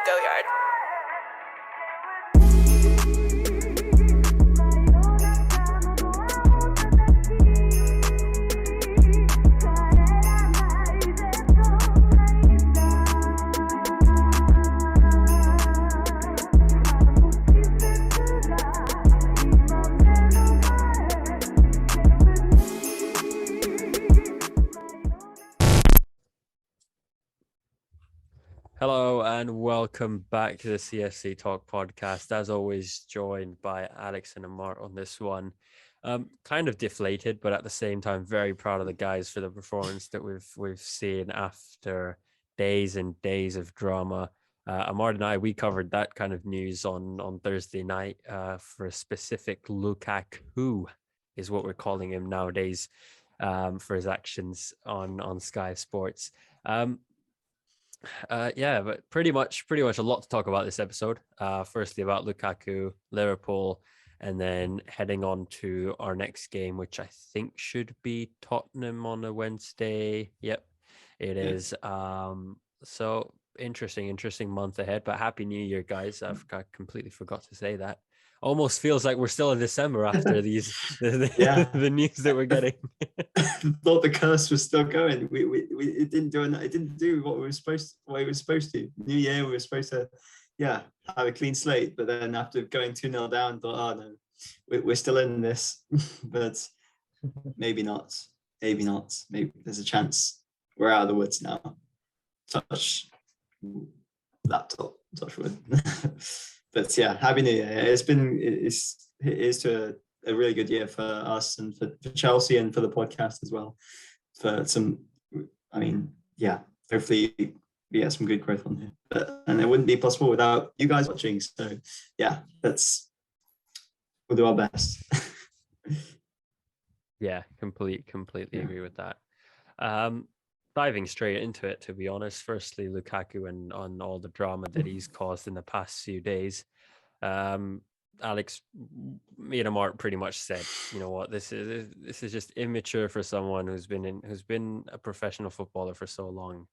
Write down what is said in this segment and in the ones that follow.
Go Yard. Hello and welcome back to the CFCTALK podcast. As always, joined by Alex and Amart on this one. Kind of deflated, but at the same time, very proud of the guys for the performance that we've seen after days and days of drama. Amart and I, we covered that kind of news on Thursday night for a specific Lukaku, is what we're calling him nowadays, for his actions on Sky Sports. But pretty much a lot to talk about this episode. Firstly about Lukaku, Liverpool, and then heading on to our next game, which I think should be Tottenham on a Wednesday. Yep, it is. So interesting month ahead. But Happy New Year, guys! I completely forgot to say that. Almost feels like we're still in December after the news that we're getting. Thought the curse was still going. It didn't do what it was supposed to. New Year, we were supposed to have a clean slate, but then after going 2-0 down, thought, oh no, we're still in this. But maybe not. Maybe there's a chance we're out of the woods now. Touch laptop, touch wood. But yeah, Happy New Year. It is to a really good year for us and for Chelsea and for the podcast as well. Hopefully we get some good growth on here. And it wouldn't be possible without you guys watching. So yeah, we'll do our best. Yeah, completely agree with that. Diving straight into it, to be honest. Firstly, Lukaku and on all the drama that he's caused in the past few days. Alex, me and Amart pretty much said, you know what, this is just immature for someone who's been a professional footballer for so long.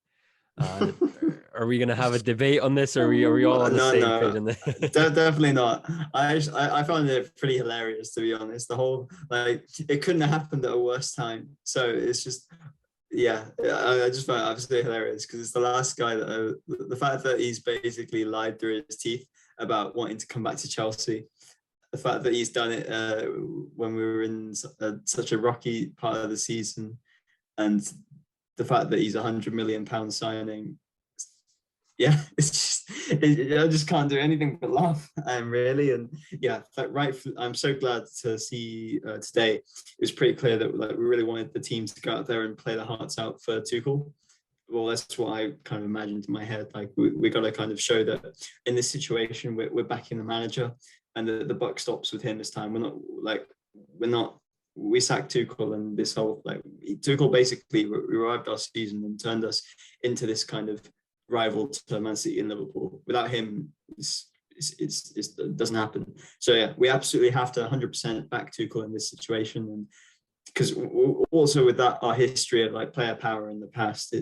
Are we going to have a debate on this, or are we all on the same page on this? Definitely not. I found it pretty hilarious, to be honest. The whole, it couldn't have happened at a worse time. So it's just, I just found it absolutely hilarious because it's the last guy that the fact that he's basically lied through his teeth about wanting to come back to Chelsea. The fact that he's done it when we were in such a rocky part of the season, and the fact that he's £100 million signing. Yeah, I just can't do anything but laugh, really. And yeah, I'm so glad to see today. It was pretty clear that we really wanted the team to go out there and play their hearts out for Tuchel. Well, that's what I kind of imagined in my head. We got to kind of show that in this situation we're backing the manager, and the buck stops with him this time. We sacked Tuchel, and this whole Tuchel basically revived our season and turned us into this kind of rival to Man City and Liverpool. Without him, it doesn't happen. So yeah, we absolutely have to 100% back Tuchel in this situation, and because also with that, our history of player power in the past,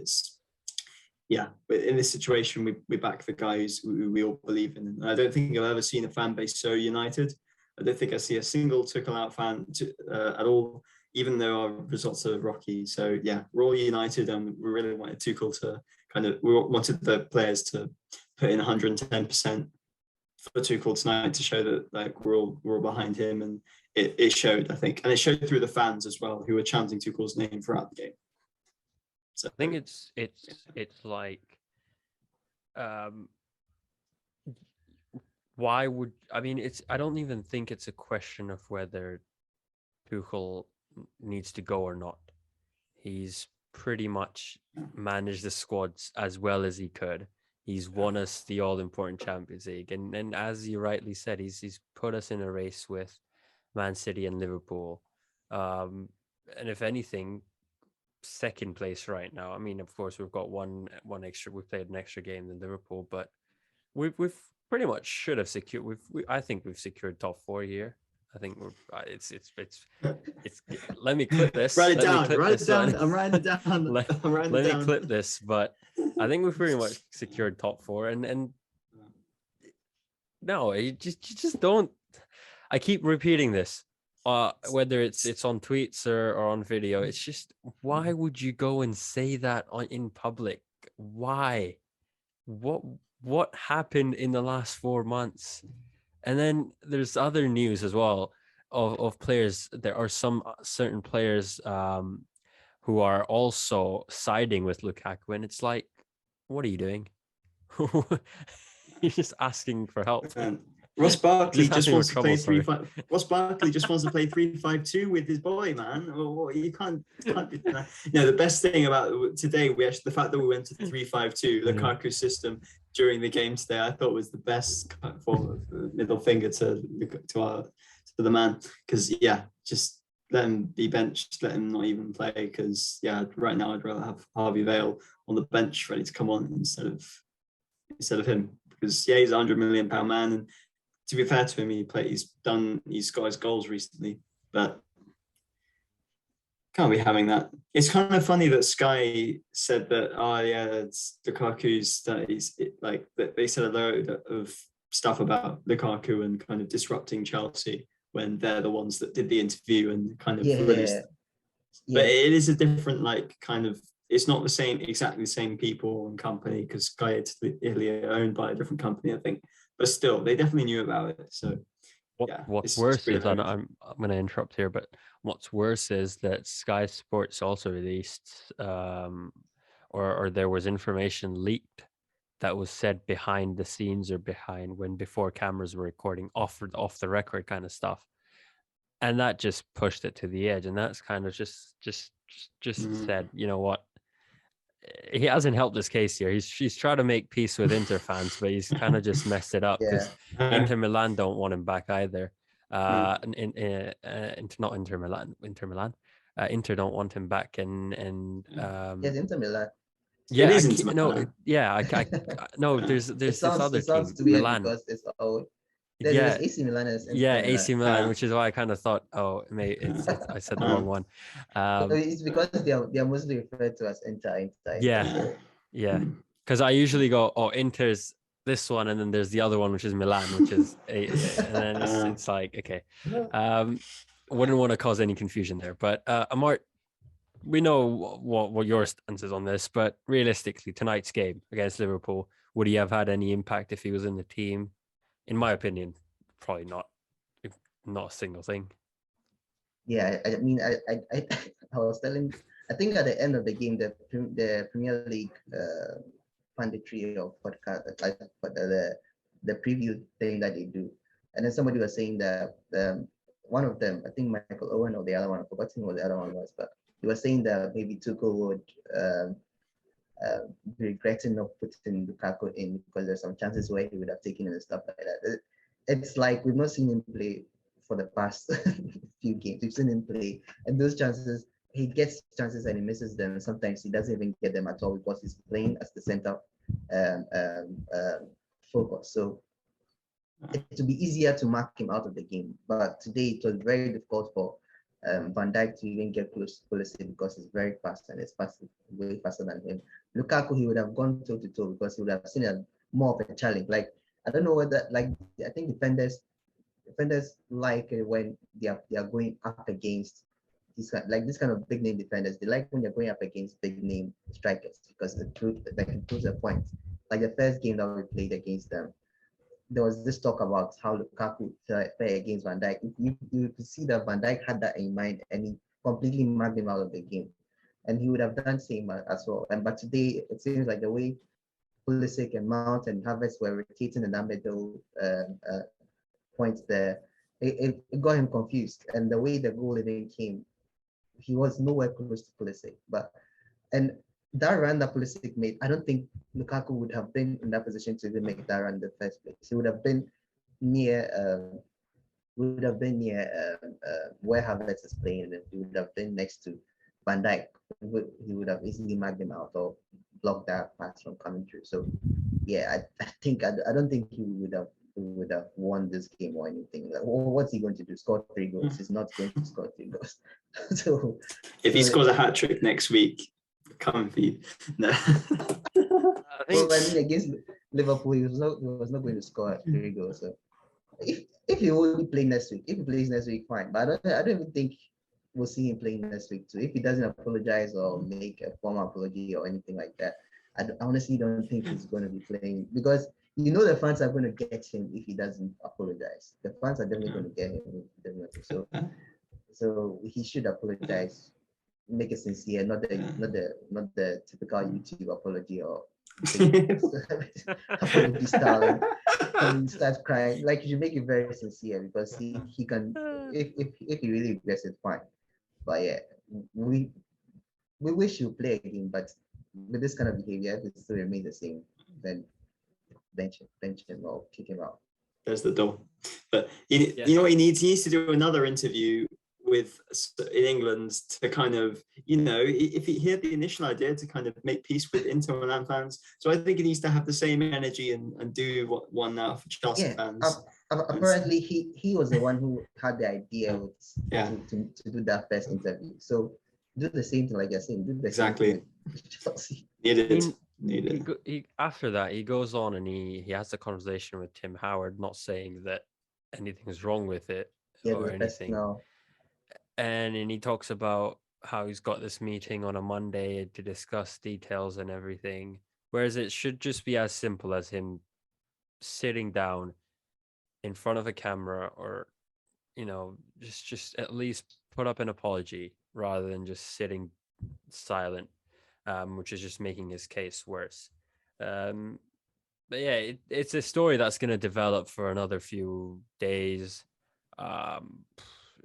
but in this situation we back the guys we all believe in. And I don't think I've ever seen a fan base so united. I don't think I see a single Tuchel out fan at all, even though our results are rocky. So yeah, we're all united, and we really wanted Tuchel to we wanted the players to put in 110% for Tuchel tonight to show that we're all behind him, and it showed, I think, and it showed through the fans as well, who were chanting Tuchel's name throughout the game. So I think it's like, why would I don't even think it's a question of whether Tuchel needs to go or not. He's pretty much managed the squads as well as he could. He's won us the all-important Champions League, and as you rightly said, he's put us in a race with Man City and Liverpool. And if anything, second place right now. I mean, of course, we've got one extra. We played an extra game than Liverpool, but we've pretty much should have secured. I think we've secured top 4 here. I think we're. It's. Let me clip this. Write it down. I'm writing it down. Let me clip this. But I think we've pretty much secured top 4, and No, you just don't. I keep repeating this, whether it's on tweets or on video. It's just, why would you go and say that in public? Why? What what happened in the last 4 months? And then there's other news as well of players. There are some certain players who are also siding with Lukaku, and it's like, what are you doing? You're just asking for help. Ross Barkley Just just asking wants for to play trouble, 3-5. Ross Barkley just wants to play 3-5-2 with his boy, man. Well, you can't do that. No, the best thing about today, the fact that we went to 3-5-2, Lukaku's system during the game today, I thought was the best form of middle finger to the man. Because just let him be benched, let him not even play. Because right now I'd rather have Harvey Vale on the bench ready to come on instead of him. Because he's a £100 million man, and to be fair to him, he's got his goals recently, but can't be having that. It's kind of funny that Sky said that, it's Lukaku's, that they said a load of stuff about Lukaku and kind of disrupting Chelsea when they're the ones that did the interview and kind of released. But it is a different it's not exactly the same people and company, because Sky Italy are owned by a different company, I think. But still, they definitely knew about it. So what's worse is, and I'm going to interrupt here, but what's worse is that Sky Sports also released, or there was information leaked that was said behind the scenes or before cameras were recording, off the record kind of stuff, and that just pushed it to the edge. And that's kind of just said, you know what, he hasn't helped his case here. He's trying to make peace with Inter fans, but he's kind of just messed it up, because Inter Milan don't want him back either. Not Inter Milan. Inter don't want him back, and yes, Inter Milan. Yeah, it is Inter Milan. No, there's this other team, to weird Milan. because it's all. There's AC Milan. AC Milan, which is why I kind of thought, I said the wrong one. So it's because they are mostly referred to as Inter. Because I usually go, Inter's this one, and then there's the other one, which is Milan, which is and then it's like, okay, wouldn't want to cause any confusion there. But Amart, we know what your stance is on this, but realistically, tonight's game against Liverpool, would he have had any impact if he was in the team? In my opinion, probably not. Not a single thing. Yeah, I mean, I was telling. I think at the end of the game, the Premier League punditry or podcast, the preview thing that they do, and then somebody was saying that one of them, I think Michael Owen or the other one, I forgot what the other one was, but he was saying that maybe Tuchel would be regretting not putting Lukaku in because there's some chances where he would have taken it and stuff like that. It's like we've not seen him play for the past few games. We've seen him play, and those chances, he gets chances and he misses them. Sometimes he doesn't even get them at all because he's playing as the center focus. So it would be easier to mark him out of the game. But today it was very difficult for Van Dijk to even get close to Pulisic because he's very fast and it's way faster than him. Lukaku, he would have gone toe to toe because he would have seen more of a challenge. Like, I don't know whether, I think defenders like it when they are going up against this kind of big name defenders. They like when they're going up against big name strikers because it proves a point. Like the first game that we played against them, there was this talk about how Lukaku play against Van Dijk. You could see that Van Dijk had that in mind and he completely marked him out of the game. And he would have done the same as well. But today, it seems like the way Pulisic and Mount and Havertz were rotating the middle points there, it got him confused. And the way the goal even came, he was nowhere close to Pulisic. And that run that Pulisic made, I don't think Lukaku would have been in that position to even make that run in the first place. He would have been near where Havertz is playing, and he would have been next to Van Dijk. He would have easily marked him out or blocked that pass from coming through. So yeah, I don't think he would have won this game or anything. Like, what's he going to do? Score 3 goals? He's not going to score 3 goals. So if he scores a hat trick next week, Coming for you. No. I think Well, I mean, against Liverpool, he was not going to score 3 goals. So if he will play next week, if he plays next week, fine. But I don't even think we'll see him playing next week too. If he doesn't apologize or make a formal apology or anything like that, I honestly don't think he's going to be playing, because the fans are going to get him if he doesn't apologize. The fans are definitely going to get him. Definitely. So he should apologize, make it sincere, not the typical YouTube apology or apology style and start crying. Like, you should make it very sincere, because he can, if he really regrets it, fine. But yeah, we wish you play again, but with this kind of behavior, if it still remain the same, then bench him or kick him out. There's the door. But you know what he needs? He needs to do another interview in England to kind of, if he had the initial idea to kind of make peace with Inter Milan fans. So I think he needs to have the same energy and do what one now for Chelsea fans. Apparently, he was the one who had the idea to do that first interview. So do the same thing, like you're saying. Do the exactly. Same thing with Chelsea. After that, he goes on and he has a conversation with Tim Howard, not saying that anything's wrong with it or anything. No. And he talks about how he's got this meeting on a Monday to discuss details and everything. Whereas it should just be as simple as him sitting down in front of a camera, or, just at least put up an apology rather than just sitting silent, which is just making his case worse. But yeah, it's a story that's going to develop for another few days.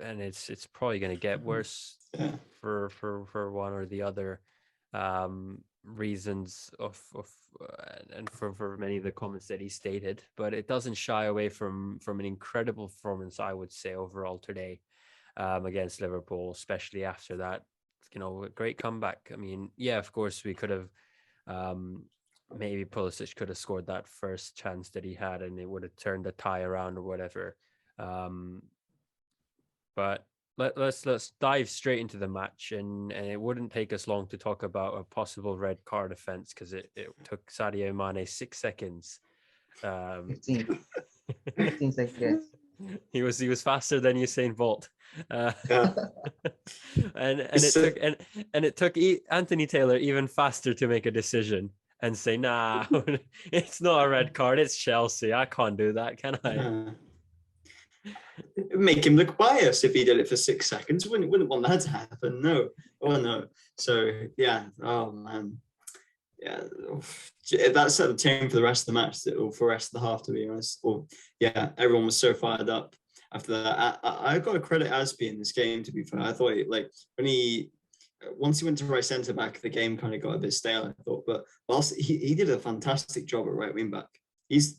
And it's probably going to get worse for one or the other reasons and for many of the comments that he stated. But it doesn't shy away from an incredible performance, I would say, overall today against Liverpool, especially after that, a great comeback. I mean, yeah, of course we could have maybe Pulisic could have scored that first chance that he had, and it would have turned the tie around or whatever. But let's dive straight into the match, and it wouldn't take us long to talk about a possible red card offense, because it took Sadio Mane 6 seconds. 15 seconds. He was faster than Usain Bolt. And it took Anthony Taylor even faster to make a decision and say, nah, it's not a red card, it's Chelsea. I can't do that, can I? Make him look biased if he did it for 6 seconds. Wouldn't want that to happen. No. Oh no. So yeah. Oh man. Yeah. That set the tone for the rest of the match, or for the rest of the half, to be honest. Or yeah, everyone was so fired up after that. I got to credit Aspi in this game, to be fair. I thought once he went to right centre back, the game kind of got a bit stale, I thought. But whilst he did a fantastic job at right wing back.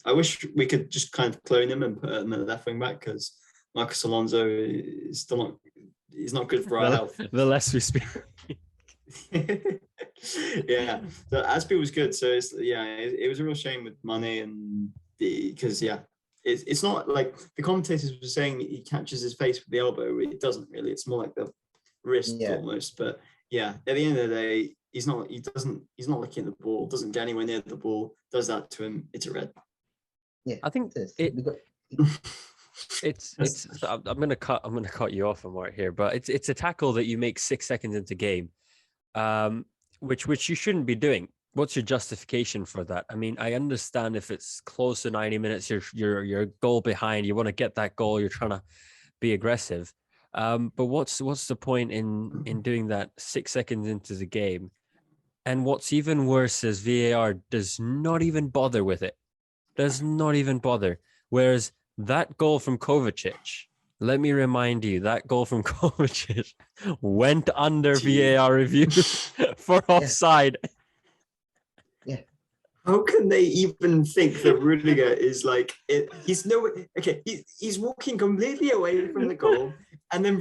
I wish we could just kind of clone him and put him at left wing back, because Marcos Alonso is still not. He's not good for our health. The less we speak. Yeah, so Aspi was good. So it was a real shame with Mane, and because it's not like the commentators were saying he catches his face with the elbow. It doesn't really. It's more like the wrist almost. But yeah, at the end of the day, he's not looking at the ball. Doesn't get anywhere near the ball. Does that to him? It's a red. Yeah, I think I'm gonna cut you off, Amart, here, but it's a tackle that you make 6 seconds into game, which you shouldn't be doing. What's your justification for that? I mean, I understand if it's close to 90 minutes, you're a goal behind, you want to get that goal, you're trying to be aggressive. But what's the point in doing that 6 seconds into the game? And what's even worse is VAR does not even bother with it. Does not even bother. Whereas that goal from Kovacic, let me remind you, that goal from Kovacic went under VAR review for offside. Yeah. How can they even think that Rudiger is like it? He's he's walking completely away from the goal, and then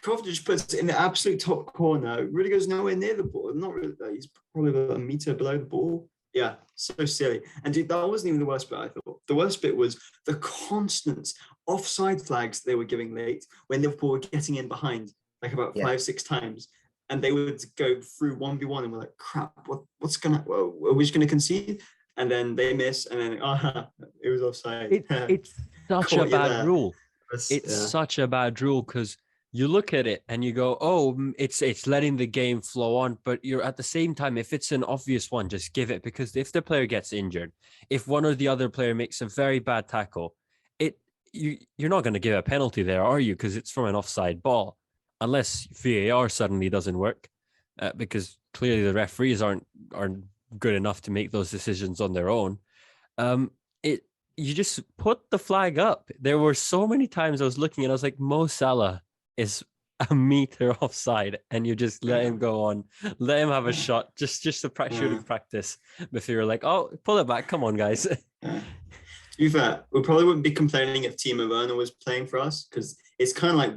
Kovacic puts it in the absolute top corner. Rudiger's nowhere near the ball. Not really. He's probably about a meter below the ball. Yeah, so silly. And dude, that wasn't even the worst bit, I thought. The worst bit was the constant offside flags they were giving late when Liverpool were getting in behind, like about 5-6 times. and they would go through 1v1, and we're like, crap, what's gonna, well, are we just gonna concede? And then they miss, and then it was offside. It's such a bad rule. It's Yeah. such a bad rule because you look at it and you go, oh, it's letting the game flow on. But you're at the same time, if it's an obvious one, just give it, because if the player gets injured, if one or the other player makes a very bad tackle, you're not going to give a penalty there, are you? Because it's from an offside ball, unless VAR suddenly doesn't work, because clearly the referees aren't good enough to make those decisions on their own. You just put the flag up. There were so many times I was looking and I was like, Mo Salah is a meter offside, and you just let him go on, let him have a shot, just the shooting practice before you're like, oh, pull it back, come on, guys. To be fair, we probably wouldn't be complaining if Timo Werner was playing for us, because it's kind of like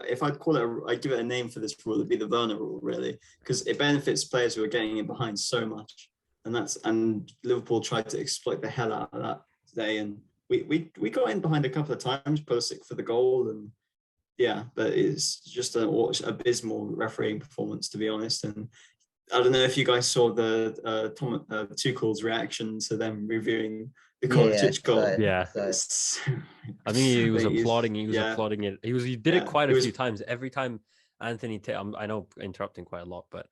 if I'd call it, I'd give it a name for this rule, it'd be the Werner rule, really, because it benefits players who are getting in behind so much, and Liverpool tried to exploit the hell out of that today, and we got in behind a couple of times, Pulisic for the goal, and yeah, but it's just an abysmal refereeing performance, to be honest. And I don't know if you guys saw the Tuchel's reaction to them reviewing the Kovacic goal. Yeah, I think he was applauding. He was applauding it. He did it quite a few times. Every time Anthony, I know interrupting quite a lot, but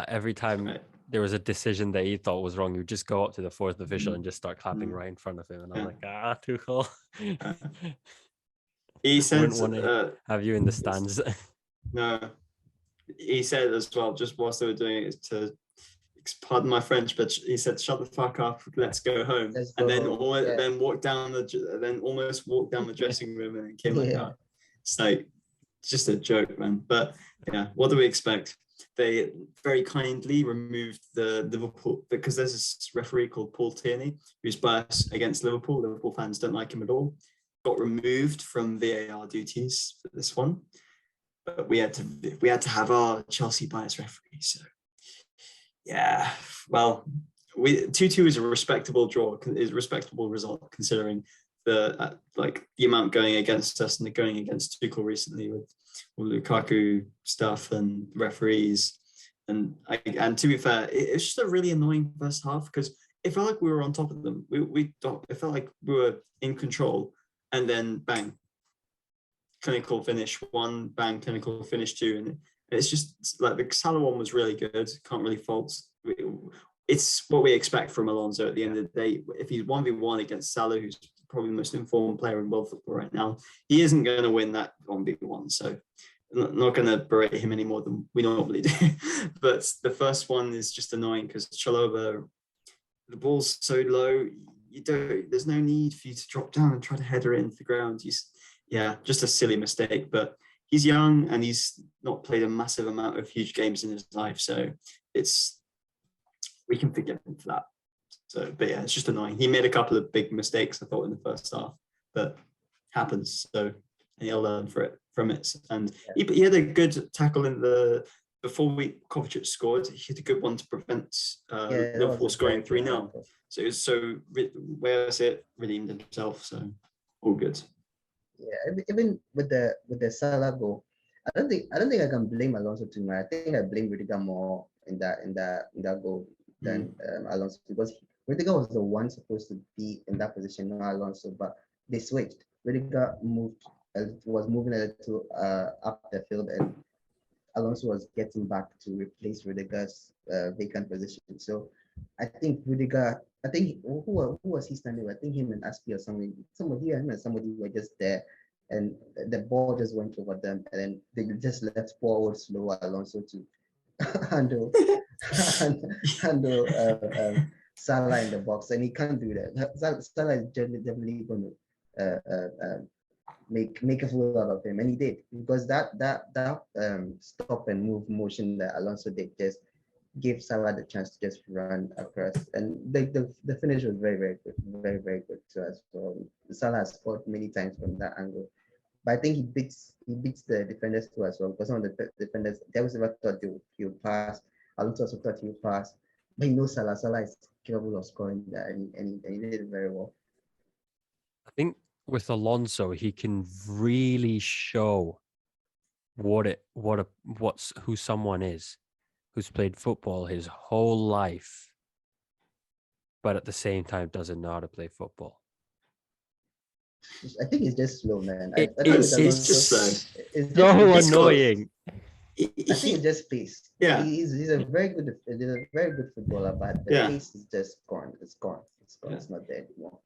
every time there was a decision that he thought was wrong, he would just go up to the fourth official and just start clapping right in front of him. And I'm like, Tuchel. He said, wouldn't want to have you in the stands. No, he said as well, just whilst they were doing it, to pardon my French, but he said, "Shut the fuck up, let's go home," and then almost walked down the dressing room and then came like that. It's like just a joke, man. But yeah, what do we expect? They very kindly removed the Liverpool, because there's this referee called Paul Tierney who's biased against Liverpool. Liverpool fans don't like him at all. Got removed from VAR duties for this one, but we had to have our Chelsea bias referee. So yeah, well, 2-2 is a respectable draw, is a respectable result considering the amount going against us and going against Tuchel recently with Lukaku stuff and referees, and to be fair, it's just a really annoying first half, because it felt like we were on top of them. It felt like we were in control, and then bang, clinical finish 1, bang, clinical finish 2, and it's just like the Salah one was really good. Can't really fault. It's what we expect from Alonso at the end of the day. If he's 1v1 against Salah, who's probably the most informed player in world football right now, he isn't going to win that 1v1. So I'm not going to berate him any more than we normally do. But the first one is just annoying because Chalobah, the ball's so low. There's no need for you to drop down and try to header it into the ground. Just a silly mistake. But he's young and he's not played a massive amount of huge games in his life, so we can forgive him for that. So, but yeah, it's just annoying. He made a couple of big mistakes, I thought, in the first half, but happens. So, and he'll learn from it. And he had a good tackle before Kovacic scored. He had a good one to prevent Liverpool scoring 3-0. So it was redeemed himself. So all good. Yeah, even with the Salah goal, I don't think I can blame Alonso too much. I think I blame Rudiger more in that goal than Alonso, because Rudiger was the one supposed to be in that position, not Alonso. But they switched. Rudiger was moving a little up the field, and Alonso was getting back to replace Rudiger's vacant position. So I think Rudiger. I think who was he standing with? I think him and Aspi or somebody were just there, and the ball just went over them, and then they just left poor slow Alonso to handle Salah in the box, and he can't do that. Salah is definitely going to make a fool out of him, and he did, because that stop and move motion that Alonso did just gave Salah the chance to just run across, and the finish was very, very good, very, very good to us. So Salah has scored many times from that angle, but I think he beats the defenders too as well, because some of the defenders, they was never thought he'll pass. Alonso also thought he'll pass, but he knows Salah is capable of scoring that, and he did it very well. I think with Alonso, he can really show who someone is who's played football his whole life, but at the same time doesn't know how to play football. I think he's just slow, man. It I think is with It's just Alonso, so. it's so just annoying. I think it's just pace. Yeah. He's a very good footballer, but the Yeah. pace is just gone. It's gone. Yeah. It's not there anymore.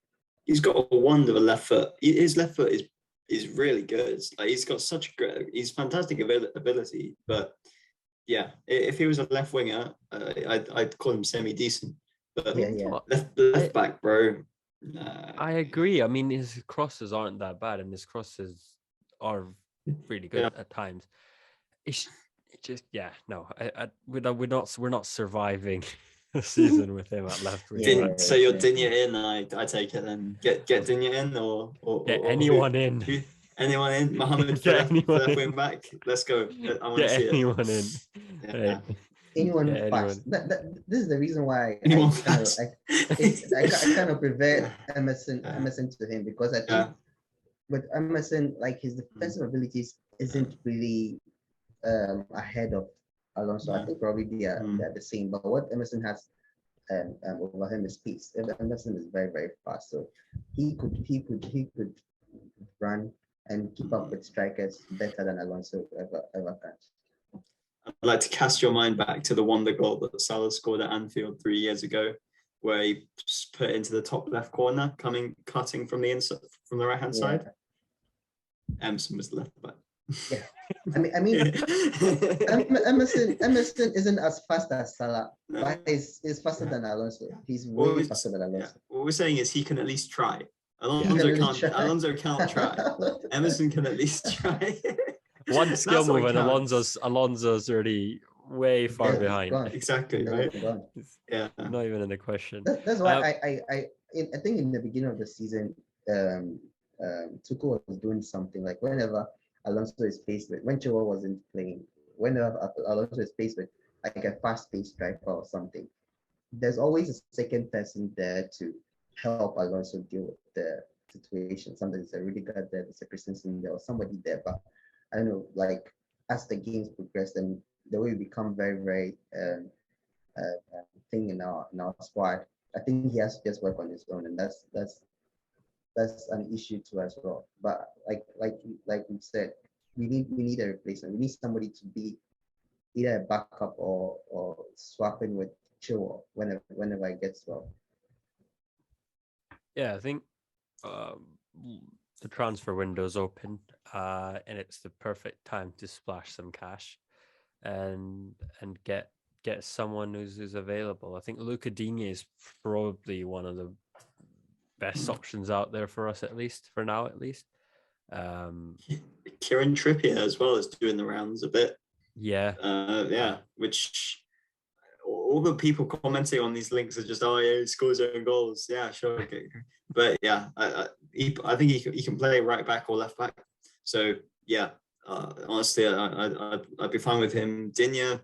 He's got a wonder of a left foot. His left foot is really good. Like he's got such great, he's fantastic ability. But yeah, if he was a left winger, I'd call him semi decent. But Yeah. left back, bro. I agree. I mean, his crosses aren't that bad, and his crosses are really good at times. It's just we're not surviving the season with him at left wing. Yeah. So you're Dinya in, I take it then. Get Dinya in or Get anyone in. Anyone in? Mohammed Get for left wing back. Let's go. I want to see anyone in. Yeah. Anyone Yeah, fast. This is the reason why Anyone I kind of prefer Emerson to him, because I think with Emerson, like his defensive abilities isn't really ahead of Alonso. I think probably they're the same. But what Emerson has over him is speed. Emerson is very, very fast, so he could run and keep up with strikers better than Alonso ever can. I'd like to cast your mind back to the wonder goal that Salah scored at Anfield 3 years ago, where he put it into the top left corner, cutting from the inside, from the right hand side. Emerson was the left back. Yeah, I mean, Emerson isn't as fast as Salah, but he's faster than Alonso. He's way faster than Alonso. Yeah. What we're saying is he can at least try. Alonso can't try. Emerson can at least try. One skill move and Alonso's already way far behind. Exactly, right? Yeah. Not even in the question. That's why I think in the beginning of the season, Tuchel was doing something like whenever Alonso is faced with, when Chilwell wasn't playing, whenever Alonso is faced with like a fast-paced striker or something, there's always a second person there to help Alonso deal with the situation. Sometimes it's a Rudiger there, there's a Christensen there, or somebody there. But I don't know, like as the games progress and the way we become very, very thing in our squad, I think he has to just work on his own, and that's an issue too as well. But like we said, we need a replacement. We need somebody to be either a backup or swapping with Chilwell whenever it gets well. Yeah, I think the transfer window's open, and it's the perfect time to splash some cash and get someone who's available. I think Luca Digne is probably one of the best options out there for us, at least for now. Kieran Trippier as well is doing the rounds a bit. Yeah. Which all the people commenting on these links are just, oh yeah, he scores own goals. Yeah, sure. Okay. But yeah, I think he can play right back or left back. So yeah, honestly, I'd be fine with him. Digne,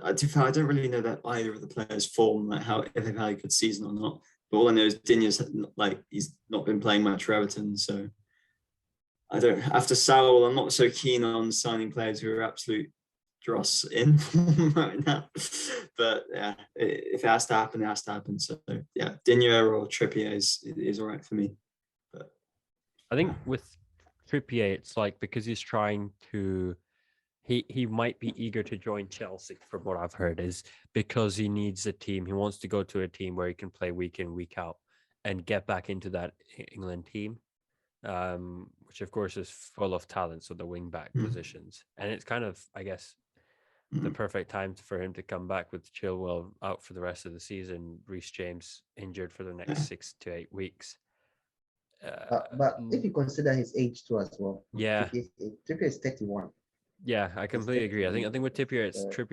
I don't really know that either of the players' form, like if they've had a good season or not. But all I know is Digne's he's not been playing much for Everton, so I don't. After Saul, I'm not so keen on signing players who are absolute dross in right now. But yeah, if it has to happen, it has to happen. So yeah, Digne or Trippier is all right for me. But I think with Trippier, it's like because he's trying to. He might be eager to join Chelsea, from what I've heard, is because he needs a team. He wants to go to a team where he can play week in, week out and get back into that England team, which of course is full of talent, so the wing back positions. And it's kind of, I guess, the perfect time for him to come back with Chilwell out for the rest of the season, Reece James injured for the next 6 to 8 weeks. But if you consider his age too as well, yeah, Trippier is 31. Yeah, I completely agree. I think with Trippier,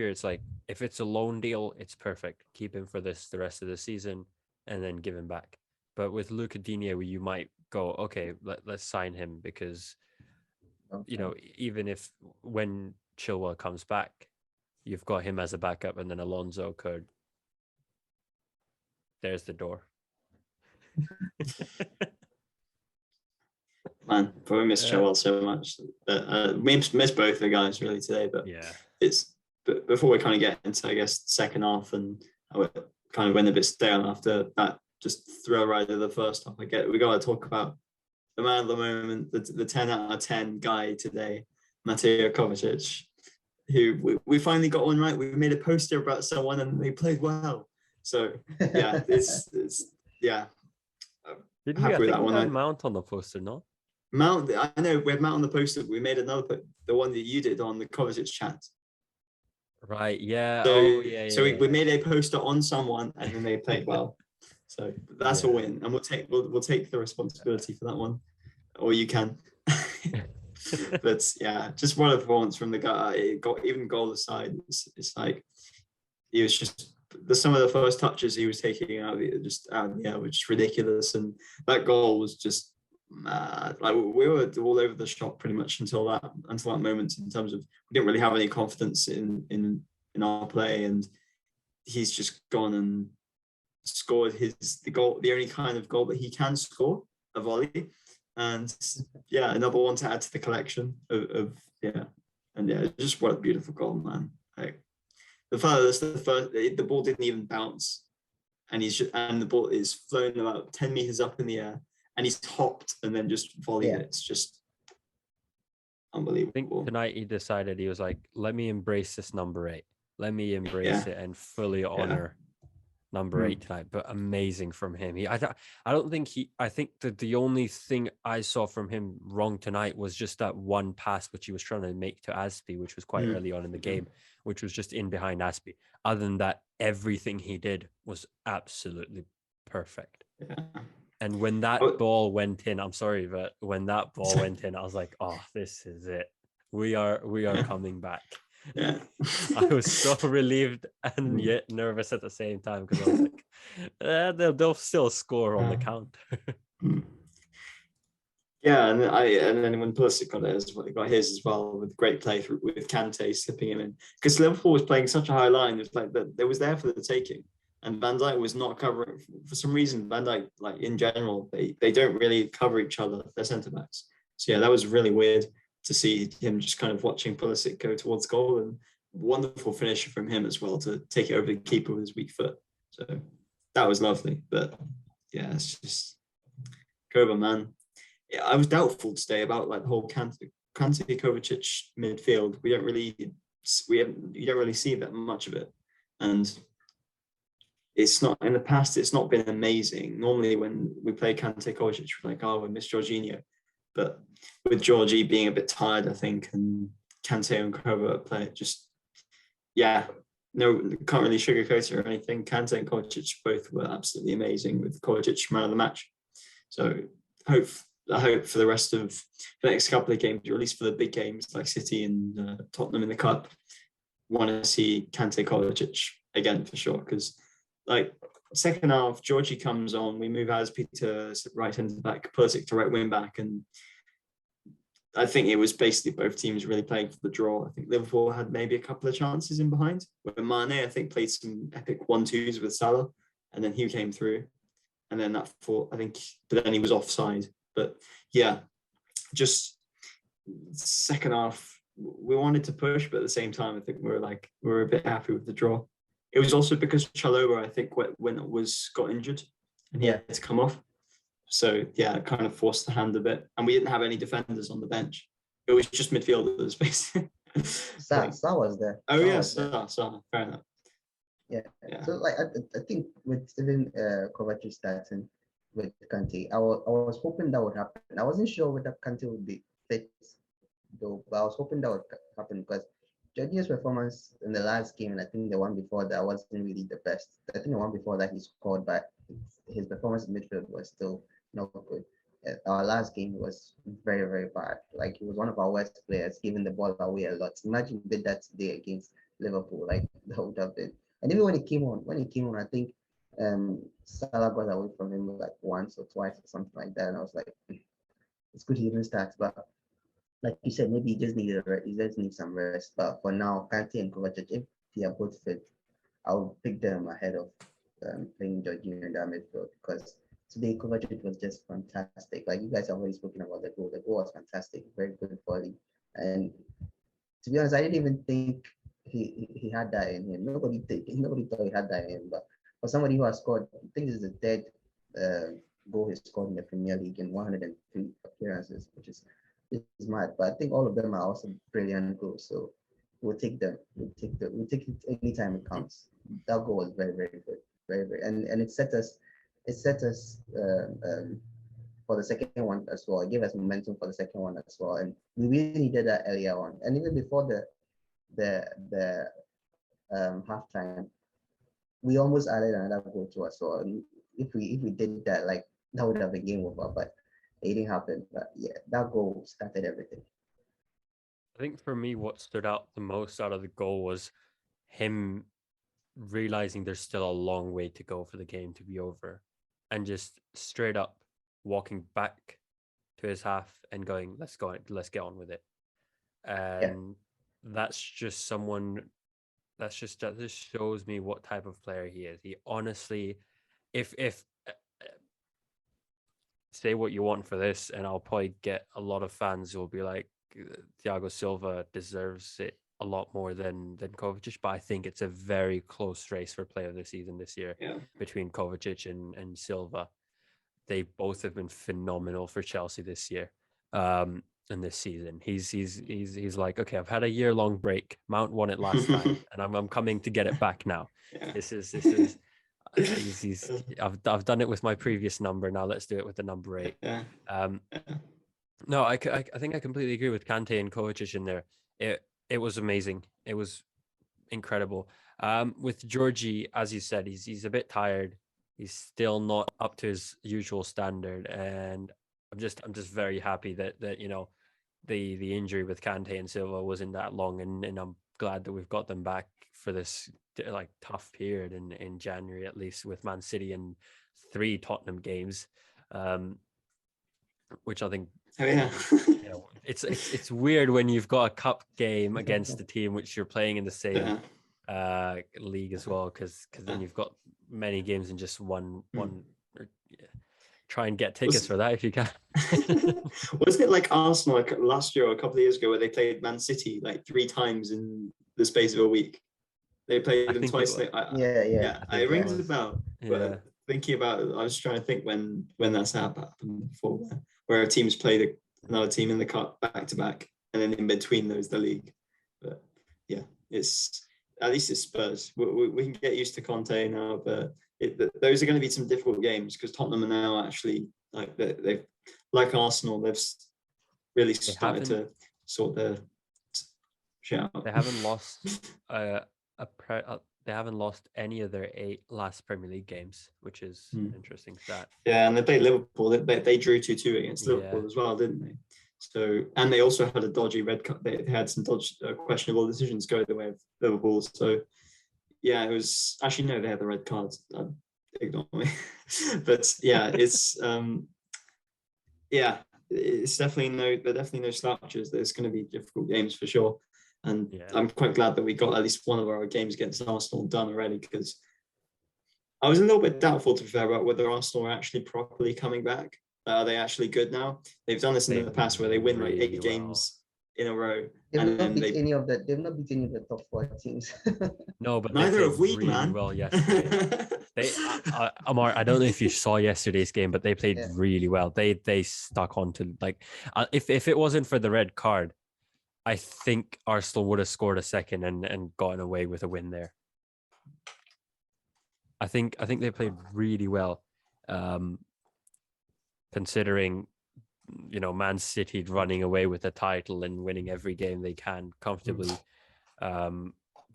it's like if it's a loan deal, it's perfect. Keep him for the rest of the season, and then give him back. But with Luca Digne, you might go, okay, let's sign him because, even if when Chilwell comes back, you've got him as a backup, and then Alonso could. There's the door. Man, probably miss Chilwell so much. We miss both the guys really today, but Yeah. it's before we kind of get into, I guess, second half, and I kind of went a bit stale after that just throw right at the first half. We got to talk about the man of the moment, the 10 out of 10 guy today, Mateo Kovacic, who we finally got one right. We made a poster about someone and they played well. So yeah, it's yeah. Did we? I Happy with think that we one. had Mount on the poster, no? Mount, I know we had Mount on the poster. We made another, the one that you did on the Kovacic chat. Right. Yeah. So, Oh, yeah. so we made a poster on someone, and then they played well. So that's a win, and we'll take the responsibility for that one, or you can. But yeah, just one of the performance from the guy. Even goal aside, it's like he was just some of the first touches he was taking out of the air, which is ridiculous, and that goal was just mad. Like we were all over the shop pretty much until that moment, in terms of we didn't really have any confidence in our play, and he's just gone and scored the goal, the only kind of goal that he can score, a volley, and yeah, another one to add to the collection of just what a beautiful goal, man. Like the ball didn't even bounce, and the ball is flown about 10 meters up in the air, and he's hopped and then just volleyed it. It's just unbelievable. I think tonight he decided, he was like, let me embrace this number 8. Let me embrace it and fully honor number 8 tonight. But amazing from him. I think that the only thing I saw from him wrong tonight was just that one pass which he was trying to make to Aspie, which was quite early on in the game, which was just in behind Aspie. Other than that, everything he did was absolutely perfect. Yeah. And when that ball went in, I'm sorry, but when that ball went in, I was like, oh, this is it. We are coming back. Yeah. I was so relieved and yet nervous at the same time, because I was like, they'll still score on the counter. Yeah, and then when Pulisic got his as well, with great play with Kante slipping him in, because Liverpool was playing such a high line. It's like that, it was there for the taking, and Van Dijk was not covering for some reason. Van Dijk, like in general, they don't really cover each other, their centre backs. So yeah, that was really weird to see him just kind of watching Pulisic go towards goal, and wonderful finish from him as well to take it over the keeper with his weak foot. So that was lovely. But yeah, it's just Kova, man. Yeah, I was doubtful today about like the whole Kante Kovacic midfield. You don't really see that much of it, and it's not, in the past, it's not been amazing. Normally when we play Kante Kovacic, we're like, oh, we miss Jorginho. But with Georgie being a bit tired, I think, and Kante and Kova play just, can't really sugarcoat it or anything. Kante and Kovacic both were absolutely amazing, with Kovacic man of the match. So I hope for the next couple of games, or at least for the big games like City and Tottenham in the Cup, want to see Kante Kovacic again for sure. Because like second half, Georgie comes on, we move Aspie to right centre back, Pulisic to right wing back, and I think it was basically both teams really playing for the draw. I think Liverpool had maybe a couple of chances in behind, where Mane, I think, played some epic 1-2s with Salah, and then he came through, and then but then he was offside. But yeah, just second half, we wanted to push, but at the same time, I think we were a bit happy with the draw. It was also because Chalobah, I think, when it got injured and he had to come off. So yeah, it kind of forced the hand a bit, and we didn't have any defenders on the bench. It was just midfielders basically. Sa was there. Oh yes, Sa, fair enough. Yeah. So like I think with even Kovacic starting with Kante, I was hoping that would happen. I wasn't sure whether Kante would be fit though, but I was hoping that would happen, because Jorginho's performance in the last game, and I think the one before that, wasn't really the best. I think the one before that he scored, but his performance in midfield was still not good. Our last game was very, very bad. Like, he was one of our worst players, giving the ball away a lot. Imagine he did that today against Liverpool. Like, that would have been. And even when he came on, I think Salah got away from him like once or twice or something like that. And I was like, it's good he even starts, but like you said, maybe he just needs some rest. But for now, Kante and Kovacic, if they are both fit, I would pick them ahead of playing Jorginho in that midfield, because today Kovacic was just fantastic. Like you guys have already spoken about the goal. The goal was fantastic, very good volley. And to be honest, I didn't even think he had that in him. Nobody thought he had that in him. But for somebody who has scored, I think this is the third goal he scored in the Premier League in 103 appearances, which is mad. But I think all of them are also brilliant goals. So we'll take them. We'll take it anytime it counts. That goal was very, very good. Very, very, and it set us for the second one as well. It gave us momentum for the second one as well. And we really needed that earlier on. And even before the halftime, we almost added another goal to us. So if we did that, like that would have been game over. But it didn't happen. But yeah, that goal started everything. I think for me, what stood out the most out of the goal was him realizing there's still a long way to go for the game to be over, and just straight up walking back to his half and going, let's get on with it. And that's just someone that just shows me what type of player he is. He honestly, if say what you want for this, and I'll probably get a lot of fans who will be like, Thiago Silva deserves it a lot more than Kovacic, but I think it's a very close race for player of the season this year between Kovacic and Silva. They both have been phenomenal for Chelsea this year, and this season. He's like, okay, I've had a year-long break. Mount won it last time, and I'm coming to get it back now. Yeah. This is I've done it with my previous number. Now let's do it with the number 8. No, I think I completely agree with Kante and Kovacic in there. It was amazing. It was incredible. With Georgie, as you said, he's a bit tired. He's still not up to his usual standard, and I'm just very happy that the injury with Kante and Silva wasn't that long, and I'm glad that we've got them back for this like tough period in January, at least with Man City and 3 Tottenham games, which I think. Oh yeah. It's weird when you've got a cup game against a team which you're playing in the same league as well, because then you've got many games in just one. Try and get tickets for that if you can. Wasn't it like Arsenal like last year or a couple of years ago where they played Man City like 3 times in the space of a week? They played them twice. It rings a bell. But thinking about it, I was trying to think when that's happened before, where a team's played another team in the cup back to back, and then in between those the league. But yeah, it's at least it's Spurs. We can get used to Conte now, but those are going to be some difficult games because Tottenham are now actually like they've like Arsenal. They've really started to sort their shit out. They haven't lost they haven't lost any of their 8 last Premier League games, which is an interesting stat. Yeah, and they played Liverpool. They drew 2-2 against Liverpool as well, didn't they? So, and they also had a dodgy red card. They had some questionable decisions go the way of Liverpool. So, yeah, it was actually no, they had the red cards. Ignore me, but yeah, it's it's definitely no slouches. There's going to be difficult games for sure. And I'm quite glad that we got at least one of our games against Arsenal done already, because I was a little bit doubtful, to be fair, about whether Arsenal are actually properly coming back. Are they actually good now? They've done this in the past where they win like 8 games in a row. They've not beat any of the top 4 teams. No, but neither have we, really man. Well, yesterday. Amart, I don't know if you saw yesterday's game, but they played really well. They stuck on to like if it wasn't for the red card, I think Arsenal would have scored a second and gotten away with a win there. I think they played really well, considering Man City running away with the title and winning every game they can comfortably.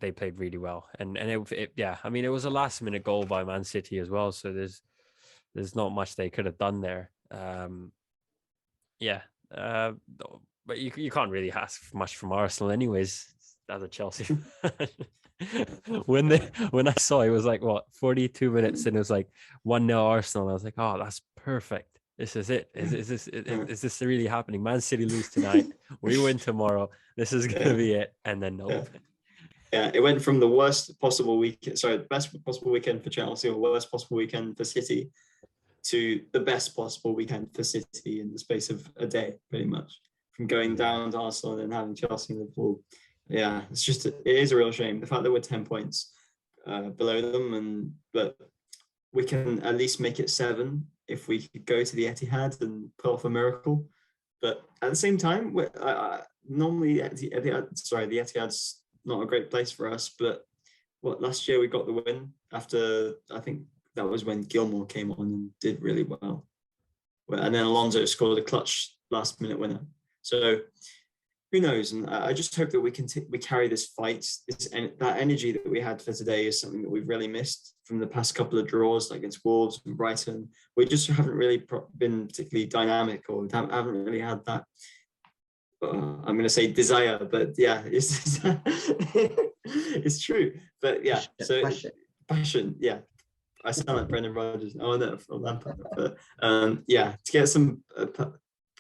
They played really well, and it was a last minute goal by Man City as well. So there's not much they could have done there. But you can't really ask much from Arsenal anyways, as a Chelsea fan. when I saw it was like 42 minutes and it was like 1-0 Arsenal, I was like, oh, that's perfect. This is it. Is this really happening? Man City lose tonight, we win tomorrow, this is gonna be it. And then it went from the worst possible weekend, best possible weekend for Chelsea or worst possible weekend for City, to the best possible weekend for City in the space of a day, pretty much, from going down to Arsenal and then having Chelsea and Liverpool. Yeah, it is a real shame. The fact that we're 10 points below them, but we can at least make it 7 if we could go to the Etihad and pull off a miracle. But at the same time, normally the Etihad's not a great place for us. But last year we got the win after, I think that was when Gilmore came on and did really well. And then Alonso scored a clutch last minute winner. So who knows? And I just hope that we carry this fight. That energy that we had for today is something that we've really missed from the past couple of draws, like against Wolves and Brighton. We just haven't really been particularly dynamic, or haven't really had that. I'm going to say desire, but yeah, it's it's true. But yeah, so passion. Yeah, I sound like Brendan Rodgers. Oh no, for Lampard. But yeah, to get some.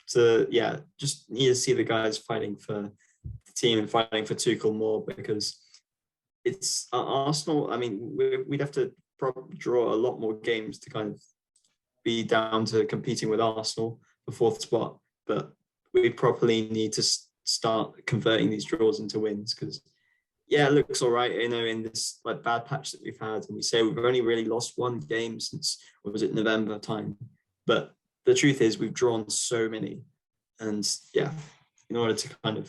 Just need to see the guys fighting for the team and fighting for Tuchel more, because it's Arsenal. I mean, we'd have to draw a lot more games to kind of be down to competing with Arsenal for 4th spot, but we properly need to start converting these draws into wins, because it looks all right, in this like bad patch that we've had, and we say we've only really lost 1 game since, what was it, November time, but the truth is we've drawn so many, and in order to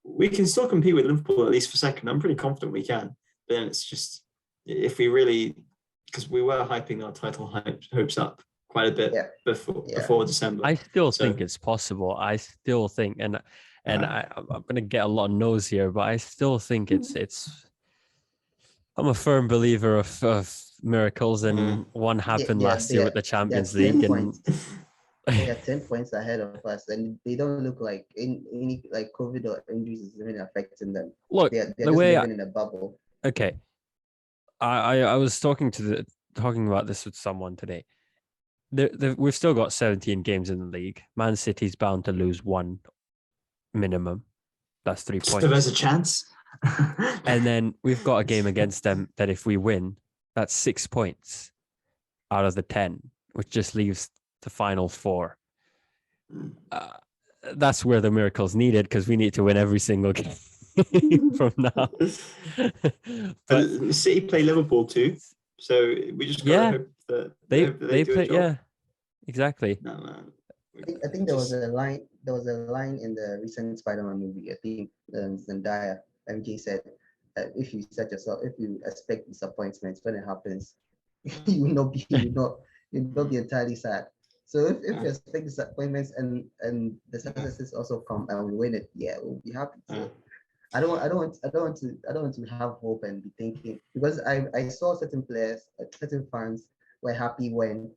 we can still compete with Liverpool at least for second. I'm pretty confident we can, but then it's just, if we really, because we were hyping our title hopes up quite a bit before December. I still think it's possible. I still think, and I'm going to get a lot of no's here, but I still think it's. I'm a firm believer of miracles, and one happened last year with the Champions League, and they are 10 points ahead of us, and they don't look like any like COVID or injuries is really affecting them. Look, they're just living in a bubble. Okay, I was talking about this with someone today. We've still got 17 games in the league. Man City's bound to lose 1 minimum. That's 3 points. So there's a chance. And then we've got a game against them that if we win, that's 6 points out of the 10, which just leaves the final 4. That's where the miracle's needed, because we need to win every single game from now. But City play Liverpool too, so we just gotta hope that they play. Yeah, exactly. No, man. I think there was a line in the recent Spider-Man movie. I think Zendaya, MJ said, if you expect disappointments when it happens, you will not be entirely sad. So if you expect disappointments and the successes also come and we win it, we'll be happy. So I don't want to have hope and be thinking, because I saw certain players, certain fans were happy when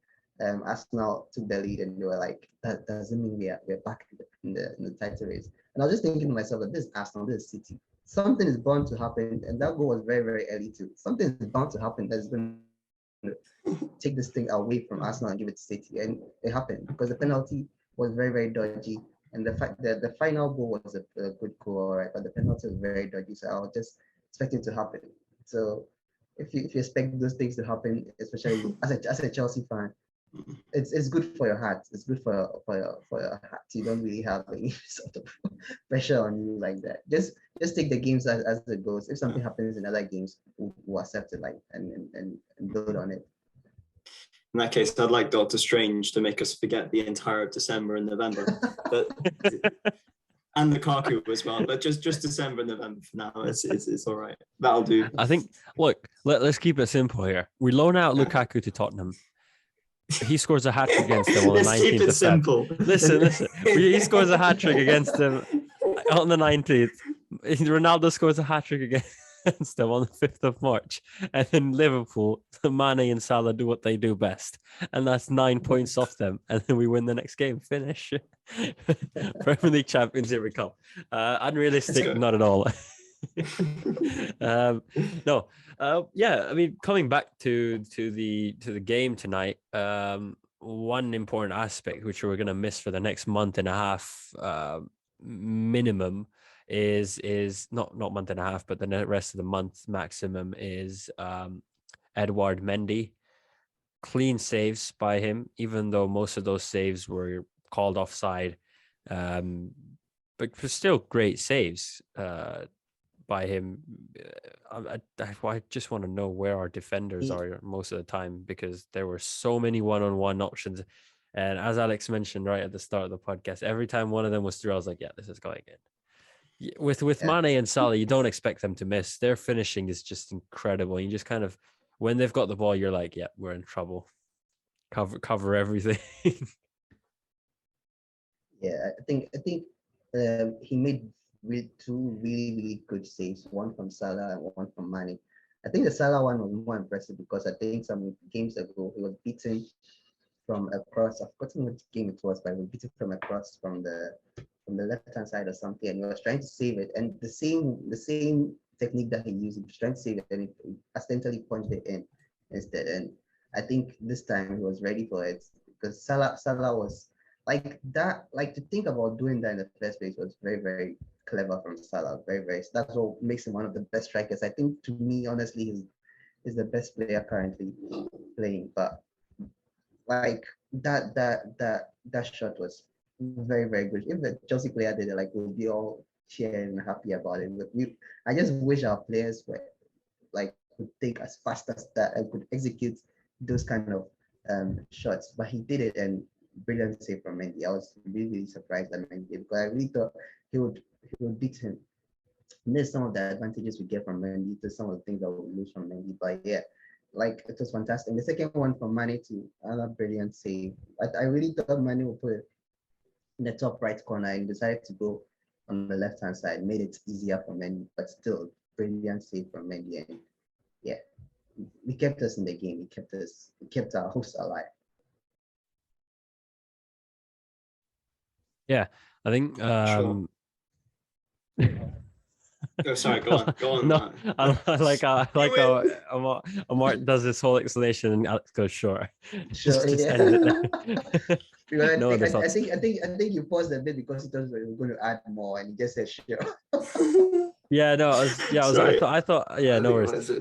Arsenal took the lead, and they were like, that doesn't mean we're back in the title race. And I was just thinking to myself that this is Arsenal, this is City. Something is bound to happen, and that goal was very, very early too. Something is bound to happen that's going to take this thing away from Arsenal and give it to City, and it happened because the penalty was very, very dodgy, and the fact that the final goal was a good goal, all right, but the penalty was very dodgy, so I was just expecting it to happen. So if you expect those things to happen, especially as a Chelsea fan, it's good for your heart. It's good for your heart. You don't really have any sort of pressure on you like that. Just take the games as it goes. If something happens in other games, we'll accept it and build on it. In that case, I'd like Doctor Strange to make us forget the entire of December and November, but and Lukaku as well. But just December and November for now. It's all right. That'll do. I think. Look, let's keep it simple here. We loan out Lukaku to Tottenham. He scores a hat-trick against them on the 19th keep it of simple. Feb. Listen. He scores a hat-trick against them on the 19th. Ronaldo scores a hat-trick against them on the 5th of March. And then Liverpool, Mane and Salah do what they do best. And that's 9 points off them. And then we win the next game. Finish. Premier League champions, here we come. Unrealistic, not at all. No. I mean, coming back to the game tonight, one important aspect which we're going to miss for the next month and a half minimum is not month and a half, but the rest of the month maximum is Edouard Mendy. clean saves by him, even though most of those saves were called offside. But still great saves by him. I just want to know where our defenders are most of the time, because there were so many one-on-one options. And as Alex mentioned right at the start of the podcast, every time one of them was through, I was like, yeah, this is going in. With Mane and Salah, you don't expect them to miss. Their finishing is just incredible. You just kind of, when they've got the ball, you're like, yeah, we're in trouble. Cover everything. Yeah, I think he made two really good saves, one from Salah and one from Mane. I think the Salah one was more impressive because I think some games ago he was beaten from across. I've forgotten which game it was, but he was beaten from across from the left hand side or something, and he was trying to save it. And the same technique that he used, he was trying to save it, and he accidentally punched it in instead. And I think this time he was ready for it because Salah was like that. Like to think about doing that in the first place was very clever from Salah. Very. That's what makes him one of the best strikers. I think to me, honestly, he's the best player currently playing. But like that shot was very good. If the Chelsea player did it, like we'll be all cheering and happy about it. But I just wish our players were like could think as fast as that and could execute those kind of shots. But he did it, and brilliant save from Mendy. I was really surprised at Mendy because I really thought he would beat him. And there's some of the advantages we get from Mendy to some of the things that we lose from Mendy. But yeah, like it was fantastic. The second one from Mane to another brilliant save. I really thought Mane would put it in the top right corner and decided to go on the left hand side, made it easier for Mendy, but still brilliant save from Mendy. And yeah, we kept us in the game. We kept our hopes alive. Yeah, I think Sure. Oh, sorry, go on. No, I like how Amart does this whole explanation and Alex goes sure. Sure, Just yeah. end it there. Because No other I thoughts. think you paused a bit because it was going to add more, and he just said sure. Yeah, no, I thought, yeah, no worries.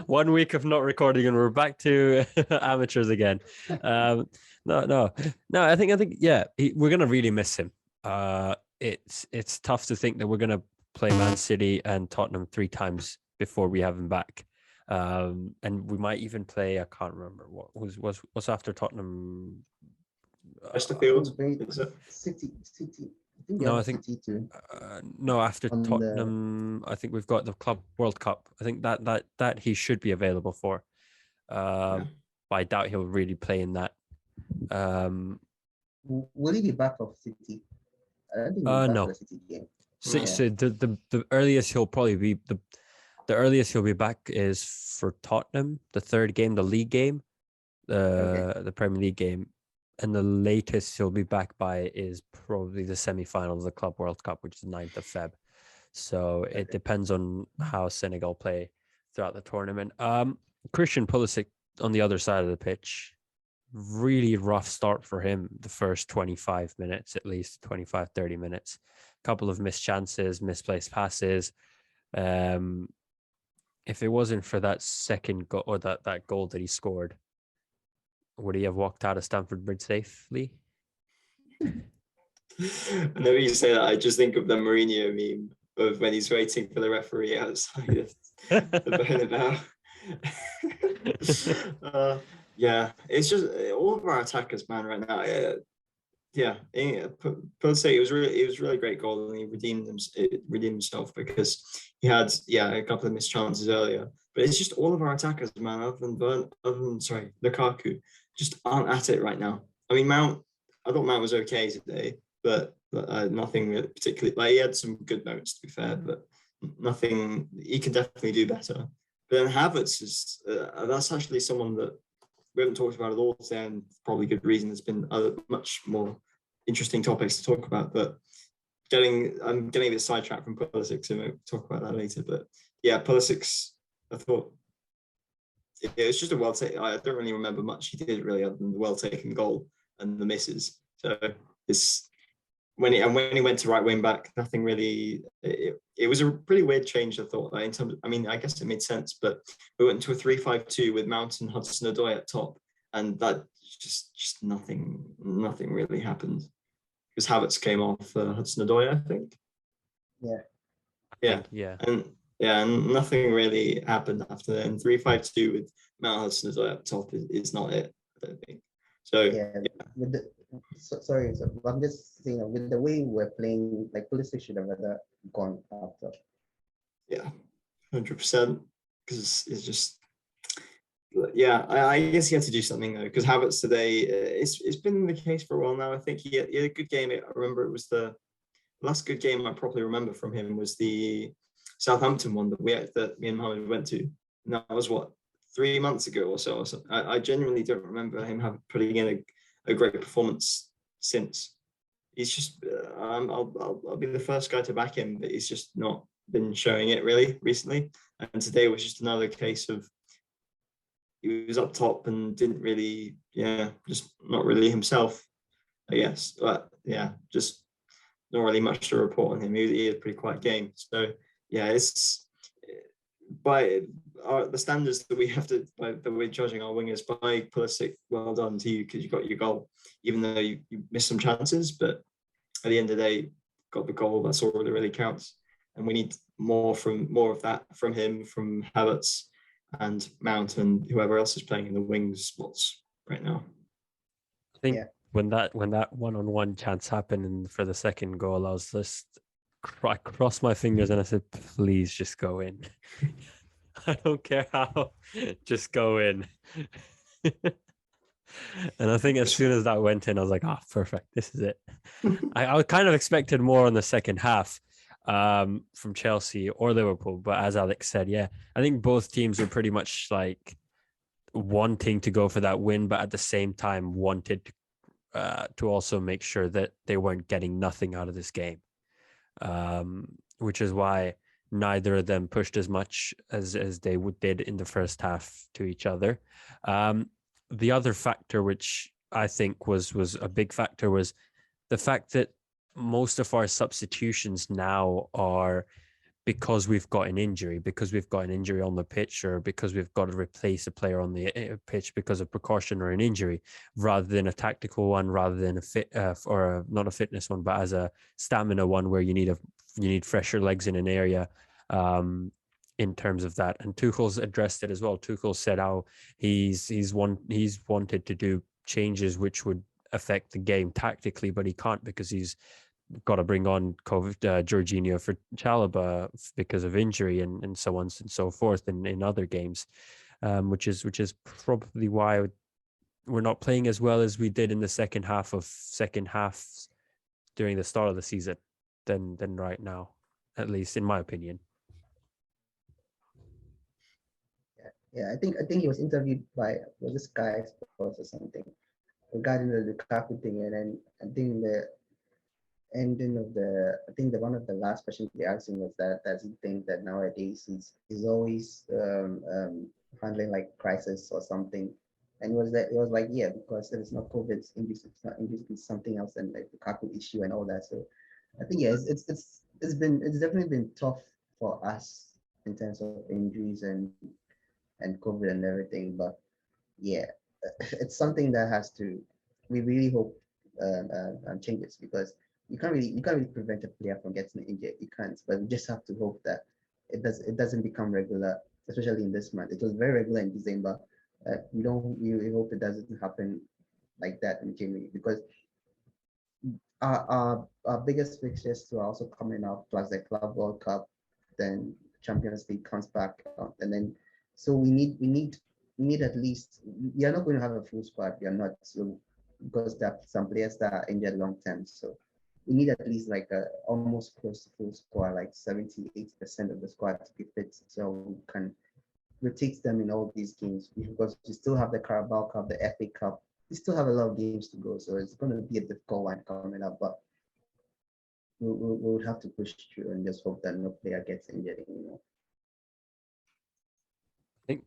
1 week of not recording and we're back to amateurs again. No. I think yeah, we're gonna really miss him. It's tough to think that we're gonna play Man City and Tottenham 3 times before we have him back. And we might even play. I can't remember what's after Tottenham. Chesterfield. City. No, I think City too. no. After On Tottenham, I think we've got the Club World Cup. I think that he should be available for. But I doubt he'll really play in that. Will he be back for City? I don't think he'll be back No. for the City game. So, Yeah. so the earliest he'll probably be the earliest he'll be back is for Tottenham, the third game, the league game, the Premier League game, and the latest he'll be back by is probably the semi-final of the Club World Cup, which is the 9th of Feb. So it depends on how Senegal play throughout the tournament. Christian Pulisic on the other side of the pitch, really rough start for him. The first 25 minutes, at least 25, 30 minutes, couple of missed chances, misplaced passes. If it wasn't for that second goal or that goal that he scored, would he have walked out of Stamford Bridge safely? Whenever you say that, I just think of the Mourinho meme of when he's waiting for the referee outside the Bernabeu. Yeah, it's just all of our attackers, man, right now. Pulisic, it was really great goal, and he redeemed himself because he had a couple of missed chances earlier. But it's just all of our attackers, man, other than Lukaku, just aren't at it right now. I mean, I thought Mount was okay today, but nothing particularly. Like, he had some good moments, to be fair, but nothing. He can definitely do better. But then Havertz is that's actually someone that we haven't talked about at all today, and probably good reason. There's been other much more interesting topics to talk about, but I'm getting a bit sidetracked from Pulisic, so we'll talk about that later. But yeah, Pulisic's, I thought it was just a well taken. I don't really remember much he did really other than the well taken goal and the misses. So when he went to right wing back, nothing really. It was a pretty weird change, I thought. Like, in terms, I mean, I guess it made sense, but we went to a 3-5-2 with Mount and Hudson-Odoi at top, and that just nothing really happened because Havertz came off Hudson-Odoi, I think. Yeah. Yeah. And nothing really happened after that. And 3-5-2 with Mount Hudson-Odoi up top is not it, I don't think. So yeah. With the sorry, so I'm just saying with the way we're playing, like Pulisic should have rather gone after. yeah, 100%. Because it's just, yeah, I guess he had to do something though. Because Havertz today, it's been the case for a while now. I think he had a good game. I remember it was the last good game I properly remember from him was the Southampton one that me and Mohammad went to. And that was what, 3 months ago or so. I genuinely don't remember him putting in a great performance since. He's just, I'll be the first guy to back him, but he's just not been showing it really recently. And today was just another case of he was up top and didn't really, just not really himself, I guess. But yeah, just not really much to report on him. He had a pretty quiet game. So yeah, it's by the standards that we have to, that we're judging our wingers by. Pulisic, well done to you because you got your goal, even though you missed some chances. But at the end of the day, got the goal. That's all that really counts. And we need more of that from him, from Havertz and Mount and whoever else is playing in the wings spots right now. I think when that one-on-one chance happened for the second goal, I was just I crossed my fingers and I said, please just go in. I don't care how, just go in. And I think as soon as that went in, I was like, perfect, this is it. I kind of expected more in the second half from Chelsea or Liverpool, but as Alex said, I think both teams were pretty much like wanting to go for that win, but at the same time wanted to also make sure that they weren't getting nothing out of this game, which is why neither of them pushed as much as they did in the first half to each other. The other factor, which I think was a big factor, was the fact that most of our substitutions now are because we've got an injury on the pitch, or because we've got to replace a player on the pitch because of precaution or an injury, rather than a tactical one, rather than not a fitness one, but as a stamina one where you need fresher legs in an area. In terms of that, and Tuchel's addressed it as well. Tuchel said how he's wanted to do changes which would affect the game tactically, but he can't because he's got to bring on Jorginho for Chalobah because of injury and so on and so forth in other games, which is probably why we're not playing as well as we did in the second half during the start of the season than right now, at least in my opinion. Yeah, I think he was interviewed by this Sky Sports or something regarding the Lukaku thing, and then I think the ending of one of the last questions they asked him was that does he think that nowadays he's always handling like crisis or something, and it was like because it's not COVID, it's not injuries, it's something else, and like the Lukaku issue and all that. So I think it's definitely been tough for us in terms of injuries and COVID and everything, but it's something that we really hope changes, because you can't really prevent a player from getting injured. You can't, but we just have to hope that it doesn't become regular, especially in this month. It was very regular in December. We hope it doesn't happen like that in January, because our biggest fixtures are also coming up, plus the Club World Cup, then Champions League comes back, and then so we need at least, we are not going to have a full squad. We are not, so because there are some players that are injured long term. So we need at least like almost close to full squad, like 70-80% of the squad to be fit, so we can rotate them in all these games, because we still have the Carabao Cup, the FA Cup. We still have a lot of games to go, so it's going to be a difficult one coming up, but we'll have to push through and just hope that no player gets injured anymore. I think,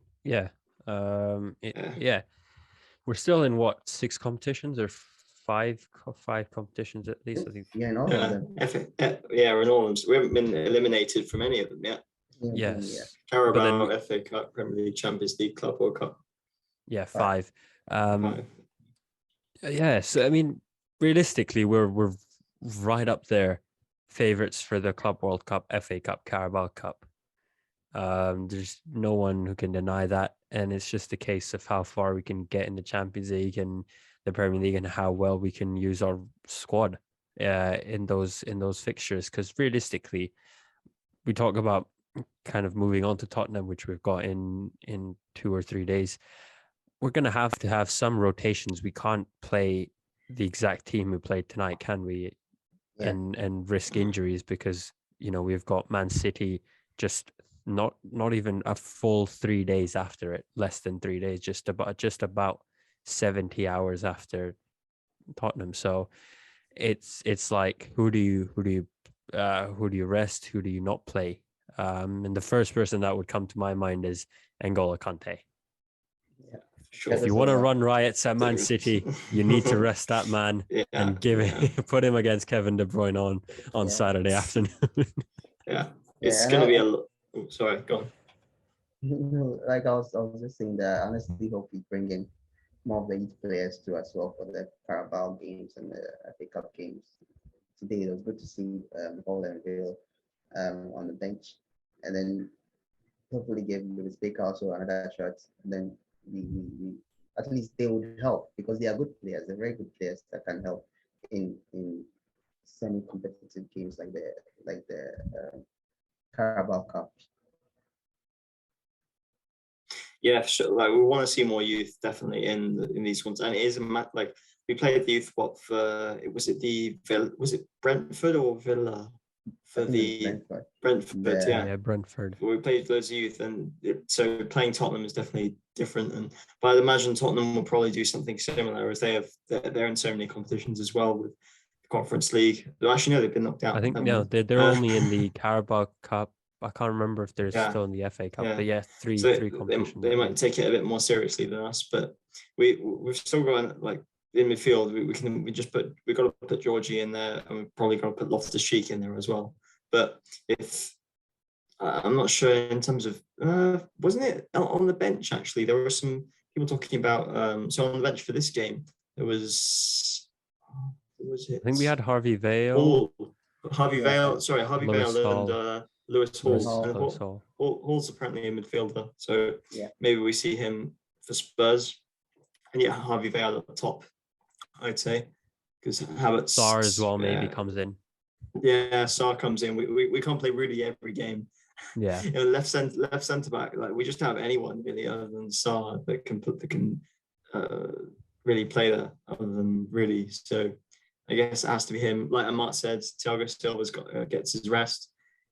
we're still in 6 competitions or five competitions at least. I think. Yeah, and all of them. In all of them. We haven't been eliminated from any of them yet. Yes. Carabao, FA Cup, Premier League, Champions League, Club World Cup. Yeah, 5. 5. Yeah, so I mean, realistically, we're right up there, favorites for the Club World Cup, FA Cup, Carabao Cup. There's no one who can deny that, and it's just a case of how far we can get in the Champions League and the Premier League, and how well we can use our squad in those fixtures. Because realistically, we talk about kind of moving on to Tottenham, which we've got in 2 or 3 days. We're going to have some rotations. We can't play the exact team we played tonight, can we? Yeah. And risk injuries, because we've got Man City just not even a full 3 days after it, less than 3 days, just about 70 hours after Tottenham. So it's like, who do you rest, who do you not play? And the first person that would come to my mind is N'Golo Kante. Yeah, sure. If you want to run riots at Man City, you need to rest that man and put him against Kevin De Bruyne on Saturday afternoon. It's going to be sorry, go on. Like I was just saying that I honestly hope we bring in more of the youth players too as well for the Carabao games and the FA Cup games. Today it was good to see Hall and Vale on the bench, and then hopefully give Lewis Baker also another shot, and then we at least they would help, because they are good players. They're very good players that can help in semi-competitive games like the Carabao Cup. Yeah, for sure. Like, we want to see more youth definitely in these ones, and it is like we played the youth. Was it Brentford or Villa? For the Brentford, yeah, Brentford. We played loads of youth, and so playing Tottenham is definitely different. But I'd imagine Tottenham will probably do something similar, as they're in so many competitions as well with the Conference League. Actually, no, they've been knocked out. I think they're only in the Carabao Cup. I can't remember if they're still in the FA Cup, but three competitions. They might take it a bit more seriously than us, but we've still got, like, in midfield. We've got to put Georgie in there, and we've probably got to put Loftus-Cheek in there as well. But if I'm not sure in terms of wasn't it on the bench, actually there were some people talking about so on the bench for this game there was it? I think we had Harvey Vale. Harvey Vale and Lewis Hall. Hall's apparently a midfielder, so maybe we see him for Spurs, and Harvey Vale at the top, I'd say, because Havertz. Sarr as well maybe comes in. Yeah, Sarr comes in. We can't play really every game. Yeah. Left centre back, like, we just have anyone really other than Sarr that can really play there, other than really. So I guess it has to be him. Like Amart said, Thiago Silva's gets his rest.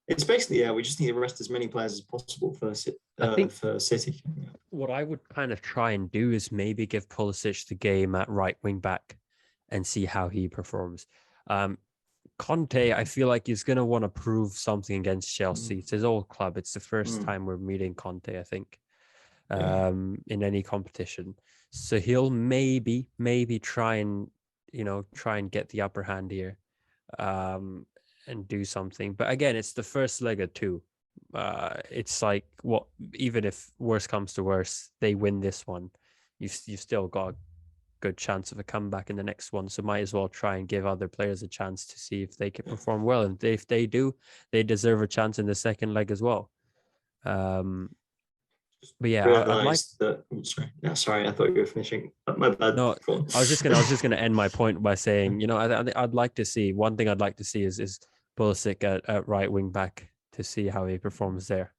It's basically, we just need to rest as many players as possible for City. What I would kind of try and do is maybe give Pulisic the game at right wing back and see how he performs. Conte, I feel like he's going to want to prove something against Chelsea. It's his old club. It's the first time we're meeting Conte, I think, in any competition. So he'll maybe try and get the upper hand here, and do something. But again, it's the first leg of 2. It's like, even if worse comes to worse, they win this one, you've still got a good chance of a comeback in the next one. So might as well try and give other players a chance to see if they can perform well. And if they do, they deserve a chance in the second leg as well. But yeah, I'd like that. Sorry, I thought you were finishing. My bad. No, I was just gonna end my point by saying, I'd like to see, one thing I'd like to see is Pulisic at right wing back, to see how he performs there.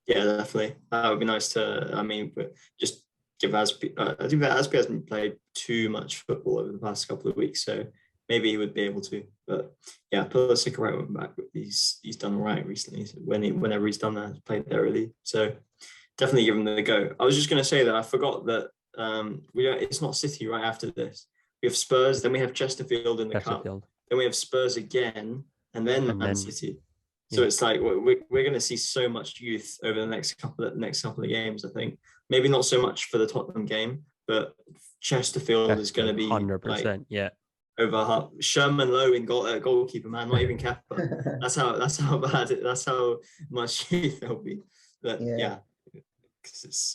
Yeah, definitely. That would be nice to. Just give Aspi. I think that Aspi hasn't played too much football over the past couple of weeks, so maybe he would be able to. But yeah, Pulisic right wing back. He's done all right recently. So whenever he's done that, he's played there really. So definitely give him the go. I was just going to say that I forgot that it's not City right after this. We have Spurs, then we have Chesterfield in the cup, then we have Spurs again, and then Man City. So it's like we're going to see so much youth over the next couple of games. I think maybe not so much for the Tottenham game, but Chesterfield is going to be 100%. like Yeah. over half. Sherman Lowe in goalkeeper, man, not even Kepa. That's how bad that's how much youth there'll be. But yeah,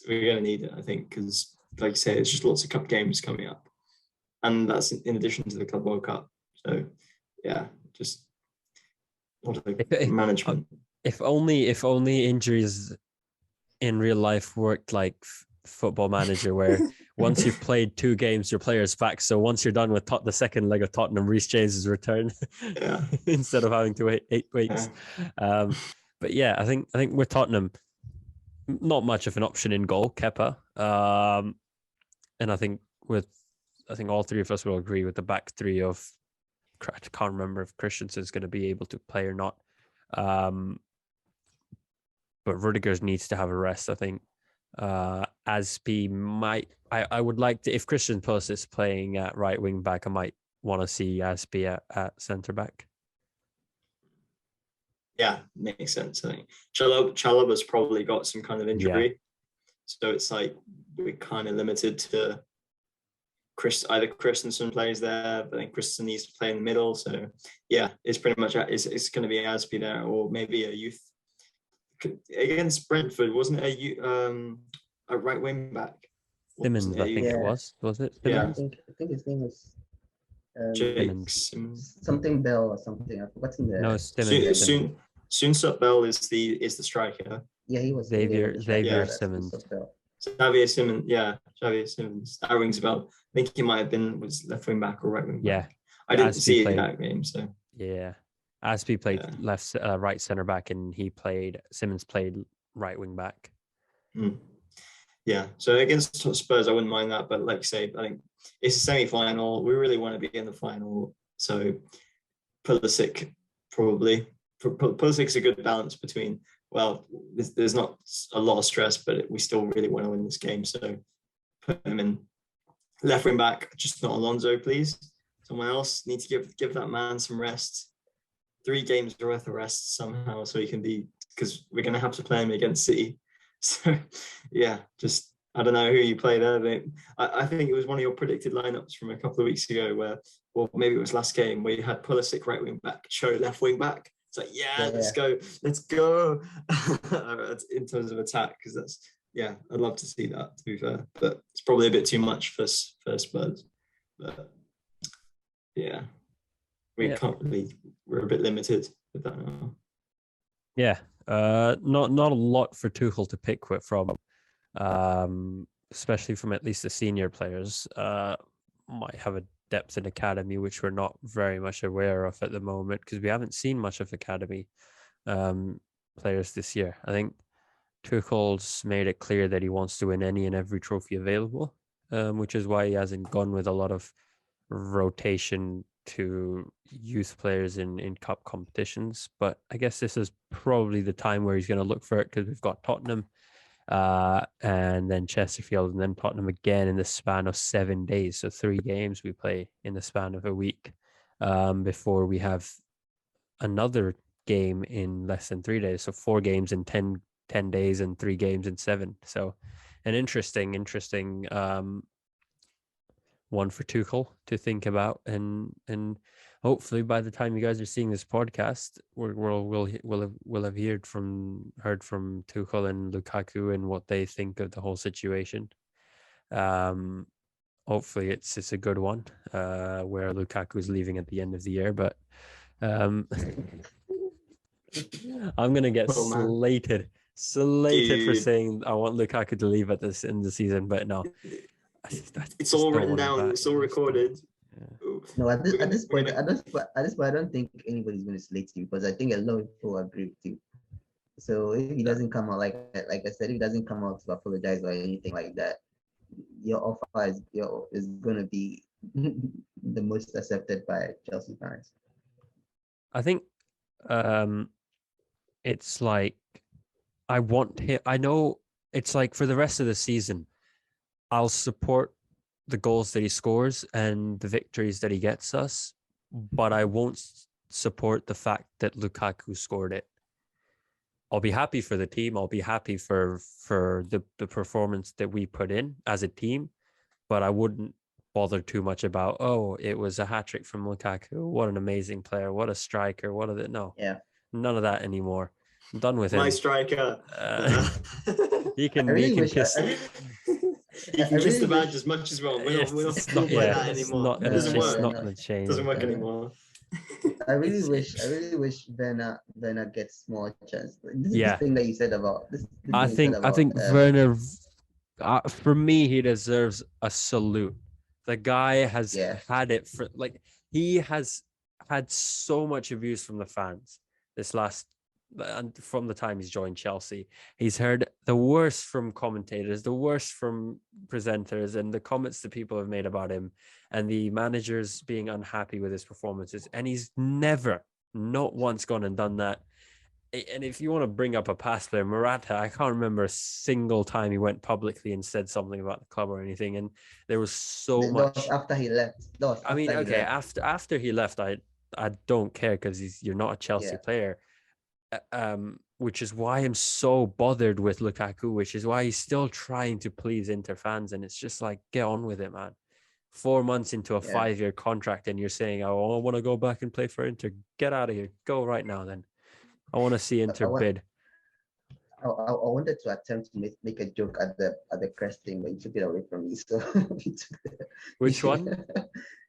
we're going to need it, I think, because like you say, there's just lots of cup games coming up, and that's in addition to the Club World Cup. So yeah, just what a management. If only injuries in real life worked like Football Manager, where once you've played 2 games, your player's back. So once you're done with the second leg of Tottenham, Reece James's return, instead of having to wait 8 weeks. Yeah. But yeah, I think with Tottenham, not much of an option in goal, Kepa. And I think all three of us will agree with the back three of, I can't remember if Christensen's going to be able to play or not. But Rudiger needs to have a rest, I think. Aspi might. I would like to, if Christian Pulis is playing at right wing back, I might want to see Aspi at centre back. Yeah, makes sense. I think Chalobah's probably got some kind of injury, so it's like we're kind of limited to either Christensen plays there, but then Christensen needs to play in the middle. So yeah, it's pretty much it's going to be Aspi there, or maybe a youth against Brentford. Wasn't it a right wing back? Simmons, I think it was. Was it? Simmons? Yeah, I think his name was Simmons. Something Bell or something. I forgot the. No, Simmons. Soonsup Bell is the striker. Yeah, he was Xavier Simmons. Xavier Simmons, Xavier Simmons. That rings a bell. I think he might have was left wing back or right wing back. Yeah, I didn't see that game, so yeah. Aspi played right centre back, and Simmons played right wing back. Yeah, so against Spurs, I wouldn't mind that, but like you say, I think it's a semi-final. We really want to be in the final, so Pulisic probably. Pulisic's a good balance between. Well, there's not a lot of stress, but we still really want to win this game. So put him in left wing back, just not Alonso, please. Someone else needs to give that man some rest. 3 games worth of rest somehow, so he can be, because we're going to have to play him against City. So yeah, just I don't know who you play there. I think it was one of your predicted lineups from a couple of weeks ago, or maybe it was last game, where you had Pulisic right wing back, Cho left wing back. It's like, let's go in terms of attack, because that's I'd love to see that, to be fair, but it's probably a bit too much for Spurs. But yeah, can't really. We're a bit limited with that now. Yeah, not a lot for Tuchel to pick from, especially from at least the senior players. Might have a depth in academy, which we're not very much aware of at the moment, because we haven't seen much of academy players this year. I think Tuchel's made it clear that he wants to win any and every trophy available, which is why he hasn't gone with a lot of rotation to youth players in cup competitions. But I guess this is probably the time where he's going to look for it, because we've got Tottenham, and then Chesterfield, and then Tottenham again in the span of 7 days. So 3 games we play in the span of a week, before we have another game in less than 3 days. So 4 games in 10 days and 3 games in 7. So an interesting one for Tuchel to think about, and hopefully by the time you guys are seeing this podcast, we'll have heard from Tuchel and Lukaku and what they think of the whole situation. Hopefully it's a good one, where Lukaku is leaving at the end of the year, but I'm gonna get slated for saying I want Lukaku to leave at this end of the season, but no. It's all written down. It's all recorded. No, at this point, I don't think anybody's going to slate you, because I think a lot of people agree with you. So if he doesn't come out, like I said, if he doesn't come out to apologize or anything like that, your offer is going to be the most accepted by Chelsea fans. I think it's like I want him. I know it's like for the rest of the season, I'll support the goals that he scores and the victories that he gets us, but I won't support the fact that Lukaku scored it. I'll be happy for the team. I'll be happy for the performance that we put in as a team, but I wouldn't bother too much about, oh, it was a hat trick from Lukaku. What an amazing player. What a striker. What are the no, Yeah. none of that anymore. I'm done with My him. striker. He I can really wish. kiss. You I can kiss really the badge wish. as much as well. We're not It's fooled not. by Yeah, that it's anymore. not It gonna. doesn't No, It's work. we're not not. gonna change. Doesn't work We're not. anymore. I really wish Werner gets more chance. This Yeah, thing that you said about this. The I thing you said think. I about think Werner. For me, he deserves a salute. The guy has yeah. had it for like he has had so much abuse from the fans this last and from the time he's joined Chelsea. He's heard the worst from commentators, the worst from presenters, and the comments that people have made about him, and the managers being unhappy with his performances. And he's never, not once, gone and done that. And if you want to bring up a past player, Morata, I can't remember a single time he went publicly and said something about the club or anything. And there was so That was much. after he left. That was I mean, after he okay, left. after he left, I don't care because you're not a Chelsea Yeah. player. Which is why I'm so bothered with Lukaku, which is why he's still trying to please Inter fans. And it's just like, get on with it, man. 4 months into a Yeah. 5-year contract, and you're saying, oh, I want to go back and play for Inter. Get out of here. Go right now, then. I want to see Inter bid. I wanted to attempt to make a joke at the crest thing, but you took it away from me. So Which one?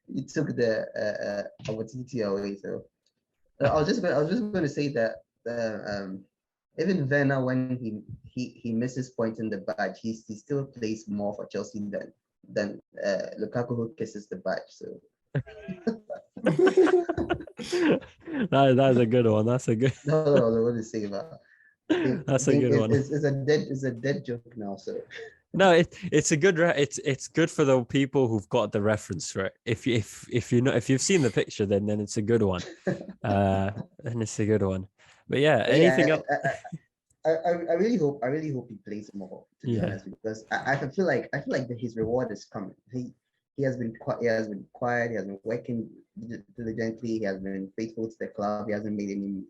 You took the opportunity away. So I was just going to say that even Werner, when he misses points in the badge, he still plays more for Chelsea than Lukaku, who kisses the badge. So That's a good one. That's a good. no, I was going to say about. That's a good one. It's a dead joke now. So no, it's a good. It's good for the people who've got the reference for it. If you've seen the picture, then it's a good one. And it's a good one. But yeah, anything else? I really hope he plays more, to be honest, because I feel like his reward is coming. He has been quiet. He has been working diligently. He has been faithful to the club. He hasn't made any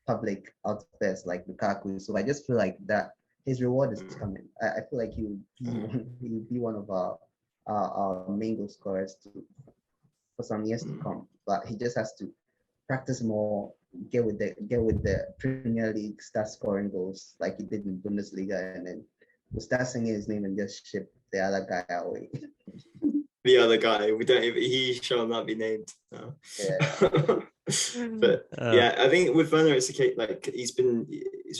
public outbursts like Lukaku. So I just feel like that his reward is coming. I feel like he will be one of our main goal scorers for some years to come. But he just has to practice more, get with the Premier League, start scoring goals like he did in Bundesliga, and then we'll start singing his name and just ship the other guy away. The other guy, he shall not be named. No. Yeah. But yeah, I think with Werner, it's a case like he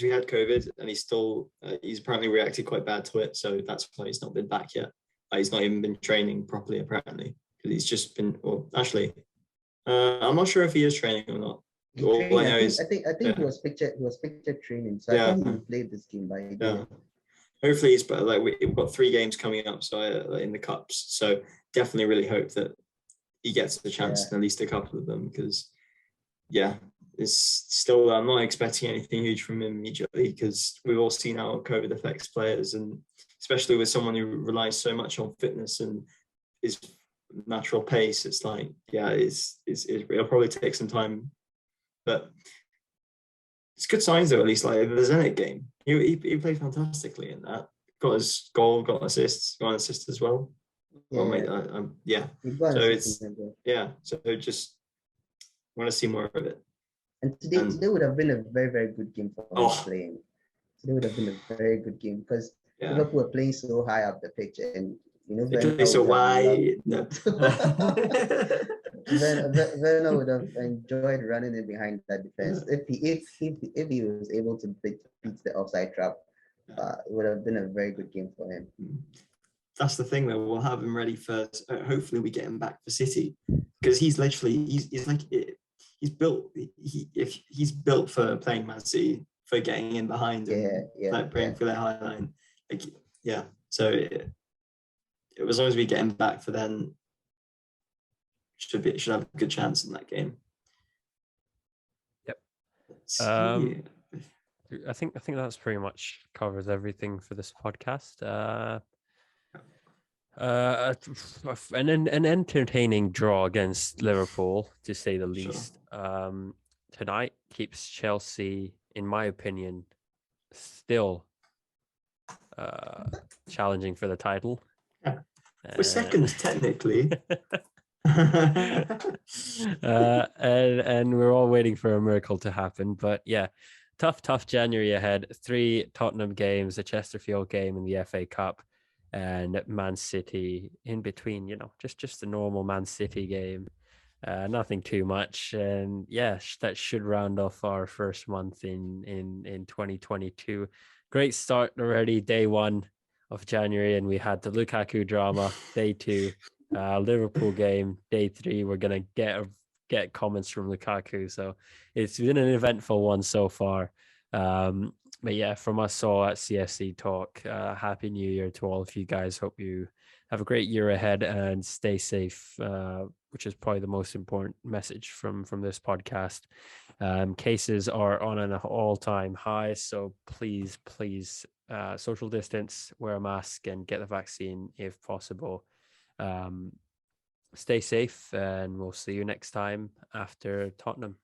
had COVID and he's apparently reacted quite bad to it, so that's why he's not been back yet. He's not even been training properly apparently, because he's just been. Well, actually, I'm not sure if he is training or not. I think he was pictured training, so I think he played this game by yeah. Hopefully he's better. Like we've got 3 games coming up, so in the cups. So definitely really hope that he gets the chance in at least a couple of them, because it's still, I'm not expecting anything huge from him immediately, because we've all seen how COVID affects players, and especially with someone who relies so much on fitness and his natural pace. It's like, it'll probably take some time, but it's good signs though. At least like the Zenit game, he played fantastically in that. Got his goal, got an assist as well. So just want to see more of it. And today would have been a very, very good game for him playing. Today would have been a very good game because Liverpool were playing so high up the pitch, and they play so wide. No. Werner would have enjoyed running in behind that defense if he was able to beat the offside trap. It would have been a very good game for him. That's the thing, though. We'll have him ready for. Hopefully, we get him back for City, because he's built. He's built for playing Man City, for getting in behind and playing for their high line. So as long as we get him back for then, should have a good chance in that game. Yep. I think that's pretty much covers everything for this podcast. An entertaining draw against Liverpool, to say the least. Tonight keeps Chelsea, in my opinion, still challenging for the title. Yeah. We're second technically. And we're all waiting for a miracle to happen. But yeah, tough January ahead. 3 Tottenham games, a Chesterfield game in the FA Cup, and Man City in between. Just the normal Man City game. Nothing too much, and yeah, that should round off our first month in 2022. Great start already, day 1 of January, and we had the Lukaku drama, day 2. Liverpool game, day 3. We're gonna get comments from Lukaku, so it's been an eventful one so far. But yeah, from us all at CFC Talk, Happy New Year to all of you guys. Hope you have a great year ahead and stay safe, which is probably the most important message from this podcast. Cases are on an all-time high, so please social distance, wear a mask, and get the vaccine if possible. Stay safe, and we'll see you next time after Tottenham.